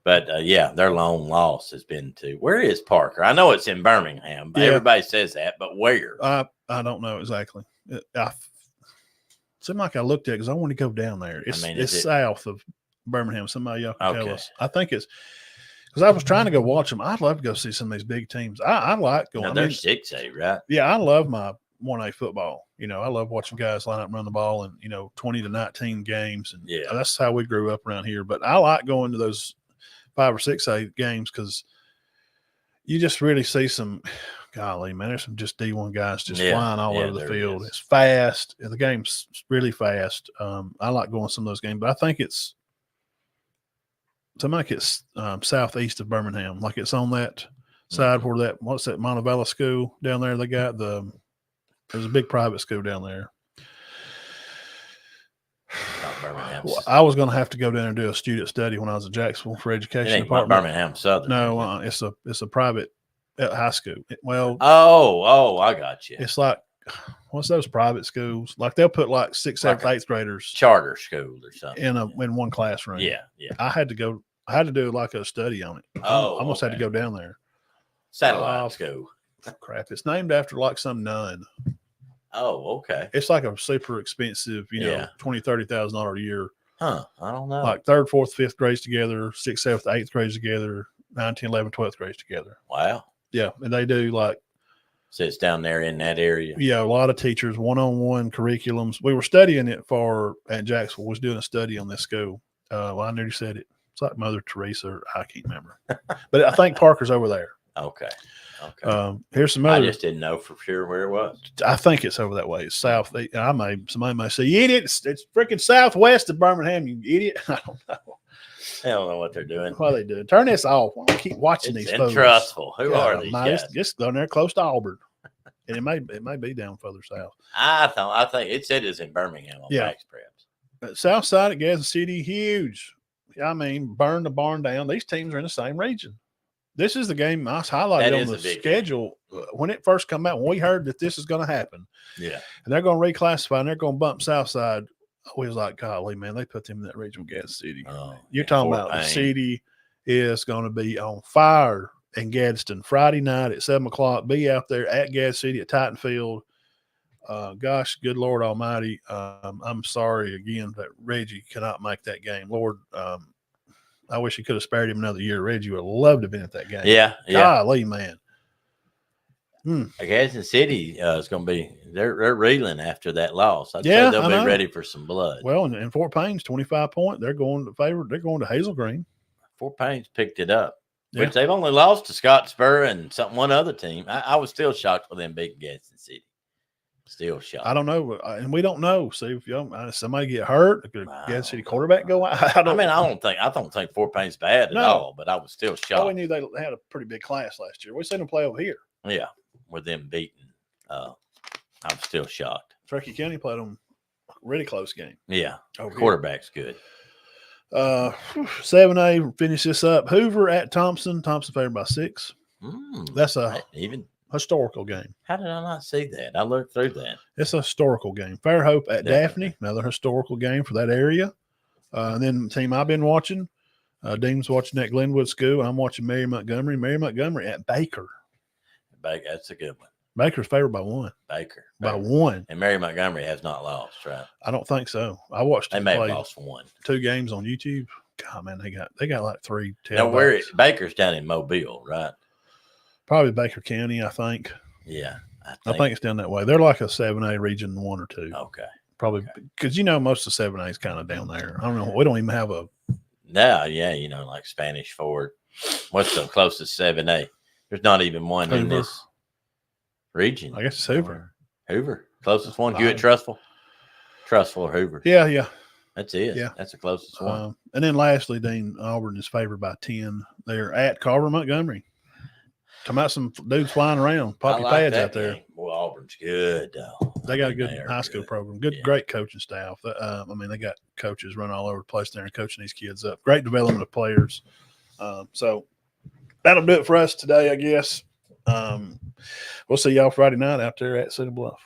But their lone loss has been to where is Parker? I know it's in Birmingham. But everybody says that, but where? I don't know exactly. It seemed like I looked at because I want to go down there. It's south of Birmingham. Somebody y'all can tell us. I think it's. Because I was trying to go watch them. I'd love to go see some of these big teams. I like going. Now they're 6A, right? Yeah, I love my 1A football. I love watching guys line up and run the ball in 20 to 19 games, and that's how we grew up around here. But I like going to those 5 or 6A games because you just really see some. Golly, man, there's some just D1 guys just flying all over the field. It's fast. The game's really fast. I like going to some of those games, but I think it's. Like it's southeast of Birmingham, like it's on that side where what's that Montevella school down there? They got there's a big private school down there. I was going to have to go down and do a student study when I was at Jacksonville for education department. Birmingham Southern. No, it's a private high school. I got you. It's like what's those private schools? Like they'll put like 6th, 7th, 8th graders charter school or something in one classroom. Yeah. I had to do like a study on it. I almost had to go down there. Satellite school. Crap. It's named after like some nun. Oh, okay. It's like a super expensive, $20,000, $30,000 a year. Huh. I don't know. Like 3rd, 4th, 5th grades together, 6th, 7th, 8th grades together, 9th, 10th, 11th, 12th grades together. Wow. Yeah. And they do like. So it's down there in that area. Yeah. A lot of teachers, one-on-one curriculums. We were studying it at Jacksonville, was doing a study on this school. I nearly said it. It's like Mother Teresa, I can't remember. But I think Parker's over there. Okay. Okay. Here's some I other. just didn't know for sure where it was. I think it's over that way. It's south. Somebody may say, "You idiot! It's freaking southwest of Birmingham, you idiot!" I don't know. I don't know what they're doing. Why they do it? Turn this off. I keep watching It's these fools. untrustful. Who God are these almighty, guys? Just down there close to Auburn, and it may be down further south. I think it said it's in Birmingham on Yeah. Max Preps. South side of Gadsden City, huge. I mean, burn the barn down. These teams are in the same region. This is the game I highlighted That on is the a big schedule when it first came out. When we heard that this is going to happen, Yeah. and they're going to reclassify and they're going to bump Southside, we was like, golly, man, they put them in that region with Gadsden City. Oh, You're yeah, talking Fort about the Payne. city is going to be on fire in Gadsden Friday night at 7:00. Be out there at Gadsden City at Titan Field. Gosh, good Lord Almighty. I'm sorry again that Reggie cannot make that game. Lord, I wish he could have spared him another year. Reggie would have loved to have been at that game. Yeah. Yeah. Golly, man. Gadsden City is going to be they're reeling after that loss. I'd Yeah, say they'll I be know. ready for some blood. Well, and Fort Payne's 25 point. They're going to favor. They're going to Hazel Green. Fort Payne's picked it up, Yeah. which they've only lost to Scottsboro and one other team. I was still shocked with them beating Gadsden City. Still shocked. I don't know, and we don't know. See if somebody get hurt, could Wow. Gadsden City quarterback go out? I don't think Fort Payne's bad at No. all, but I was still Oh, we shocked. knew they had a pretty big class last year. We seen them play over here. Yeah, with them beating. I'm still shocked. Turkey County played them a really close game. Yeah, Over here. quarterback's good. 7A, finish this up. Hoover at Thompson. Thompson favored by 6. That's a Even historical game. how did I not see that? I looked through that. It's a historical game. Fairhope at Definitely. Daphne, another historical game for that area. And then the team I've been watching, Dean's watching at Glenwood School. I'm watching Mary Montgomery. Mary Montgomery at Baker. Baker, that's a good one. Baker's favored by 1. Baker. By 1. And Mary Montgomery has not lost, right? I don't think so. I watched They them may have play lost one. 2 games on YouTube. God, man, they got like 3 Now, where tailbacks. Baker's down in Mobile, right? Probably Baker County, I think. Yeah, I think it's down that way. They're like a 7A region 1 or 2. Okay. Probably because most of 7A is kind of down there. I don't know. We don't even have a. No, yeah, like Spanish Fort. What's the closest 7A? There's not even one in Hoover. this region. I guess it's Hoover. Hoover, closest one. I- Hewitt Trustful or Hoover. Yeah. That's it. Yeah. That's the closest one. And then lastly, Dean, Auburn is favored by 10. They're at Carver Montgomery. Talking about some dudes flying around, poppy I like pads that out there. game. Well, Auburn's good though. They got a I mean, good they are high school good. program. Good, Yeah. great coaching staff. They got coaches running all over the place there and coaching these kids up. Great development of players. So that'll do it for us today, I guess. We'll see y'all Friday night out there at City Bluff.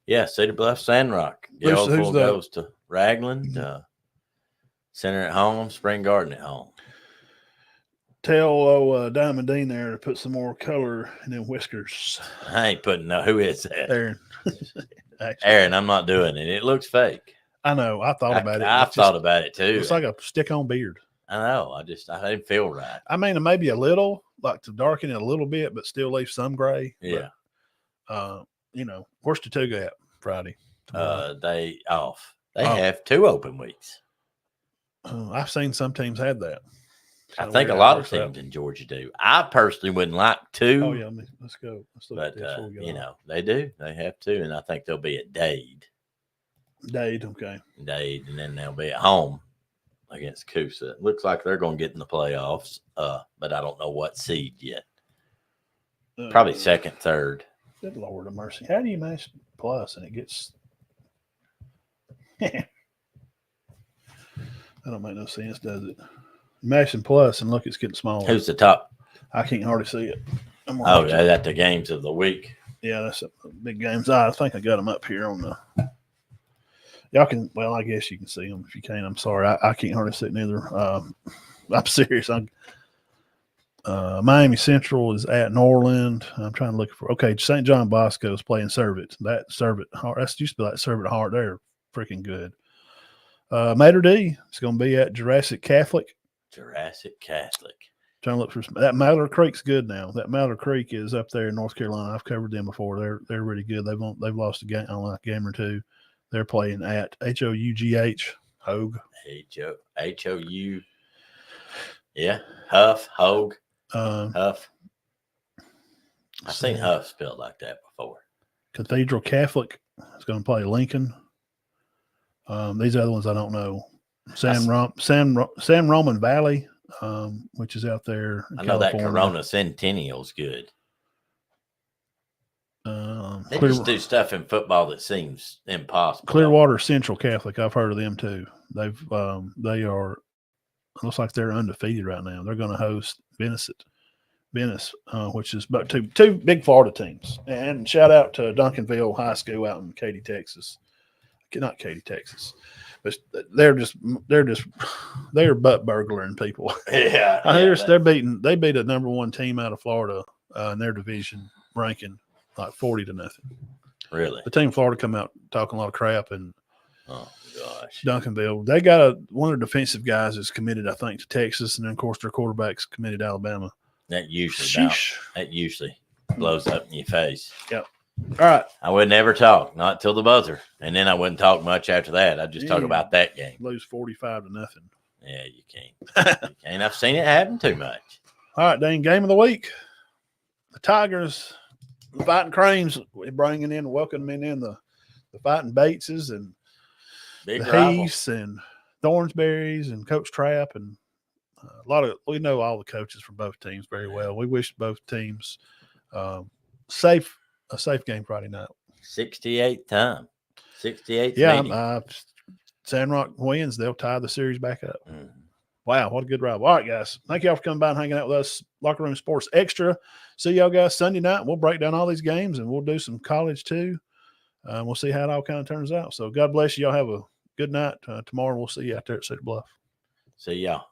Yeah, City Bluff, Sandrock. Who's Galesville the- goes to Ragland. Center at home. Spring Garden at home. Tell Diamond Dean there to put some more color in them whiskers. I ain't putting no. Who is that? Aaron. Actually, Aaron, I'm not doing it. It looks fake. I know. I thought about it. I've It's thought just- about it too. It's like a stick-on beard. I know. I didn't feel right. I mean, maybe a little, like to darken it a little bit, but still leave some gray. Yeah. But, where's Tortuga at Friday? tomorrow? They off. They Oh. have 2 open weeks. I've seen some teams had that. I Kinda think a weird lot how of it works teams in Georgia do. I personally wouldn't like 2. out. Oh yeah, let's go. Let's look at But this before we get on. they do. They have 2, and I think they'll be at Dade, Dade, okay. and then they'll be at home against Coosa. It looks like they're going to get in the playoffs, but I don't know what seed yet. Probably second, third. Good Lord of mercy. How do you mash plus and it gets that don't make no sense, does it? Mashing plus and look, it's getting smaller. Who's the top? I can't hardly see it. I'm Oh, watching. at the games of the week. Yeah, that's a big games. I think I got them up here on the. Y'all can. Well, I guess you can see them if you can. I'm sorry, I can't hardly see it neither. I'm serious. Miami Central is at Norland. I'm trying to look for. Okay, St. John Bosco is playing Servant. That Servant Heart. That's used to be like Servant Heart. They're freaking good. Mater D is going to be at Jurassic Catholic. Jurassic Catholic. Trying to look for that Mallard Creek's good now. That Mallard Creek is up there in North Carolina. I've covered them before. They're really good. They've lost a game, I don't know, a game or 2. They're playing at HOUGH Hogue. HOU. Yeah. Huff. Hogue. Huff. I've seen Huff spelled like that before. Cathedral Catholic is going to play Lincoln. These other ones I don't know. San Roman Valley, which is out there in I know California. that Corona Centennial's good. They Clear, just do stuff in football that seems impossible. Clearwater Central Catholic, I've heard of them too. They are, looks like they're undefeated right now. They're going to host Venice, which is about two big Florida teams. And shout out to Duncanville High School out in Katy, Texas. Not Katy, Texas, but they're butt burglaring people. Yeah, they beat a number one team out of Florida in their division ranking like 40-0. Really? The team Florida come out talking a lot of crap, and oh gosh, Duncanville, they got one of the defensive guys is committed, I think, to Texas, and then of course their quarterback's committed to Alabama. That usually blows up in your face. Yep. All right. I would never talk, not till the buzzer, and then I wouldn't talk much after that. I'd just talk about that game. Lose 45-0. Yeah, you can't. You can't. I've seen it happen too much. All right, Dane. Game of the week. The Tigers, the Fighting Cranes, bringing in, welcoming in the Fighting Bateses and Big the rival. Heaths and Thornsberries and Coach Trapp, and we know all the coaches from both teams very well. We wish both teams a safe game Friday night. 68th time. 68th Yeah, meeting. Sandrock wins. They'll tie the series back up. Mhm. Wow, what a good rival. All right, guys. Thank y'all for coming by and hanging out with us. Locker Room Sports Extra. See y'all guys Sunday night. We'll break down all these games, and we'll do some college too. We'll see how it all kind of turns out. So God bless you. Y'all have a good night. Tomorrow we'll see you out there at Cedar Bluff. See y'all.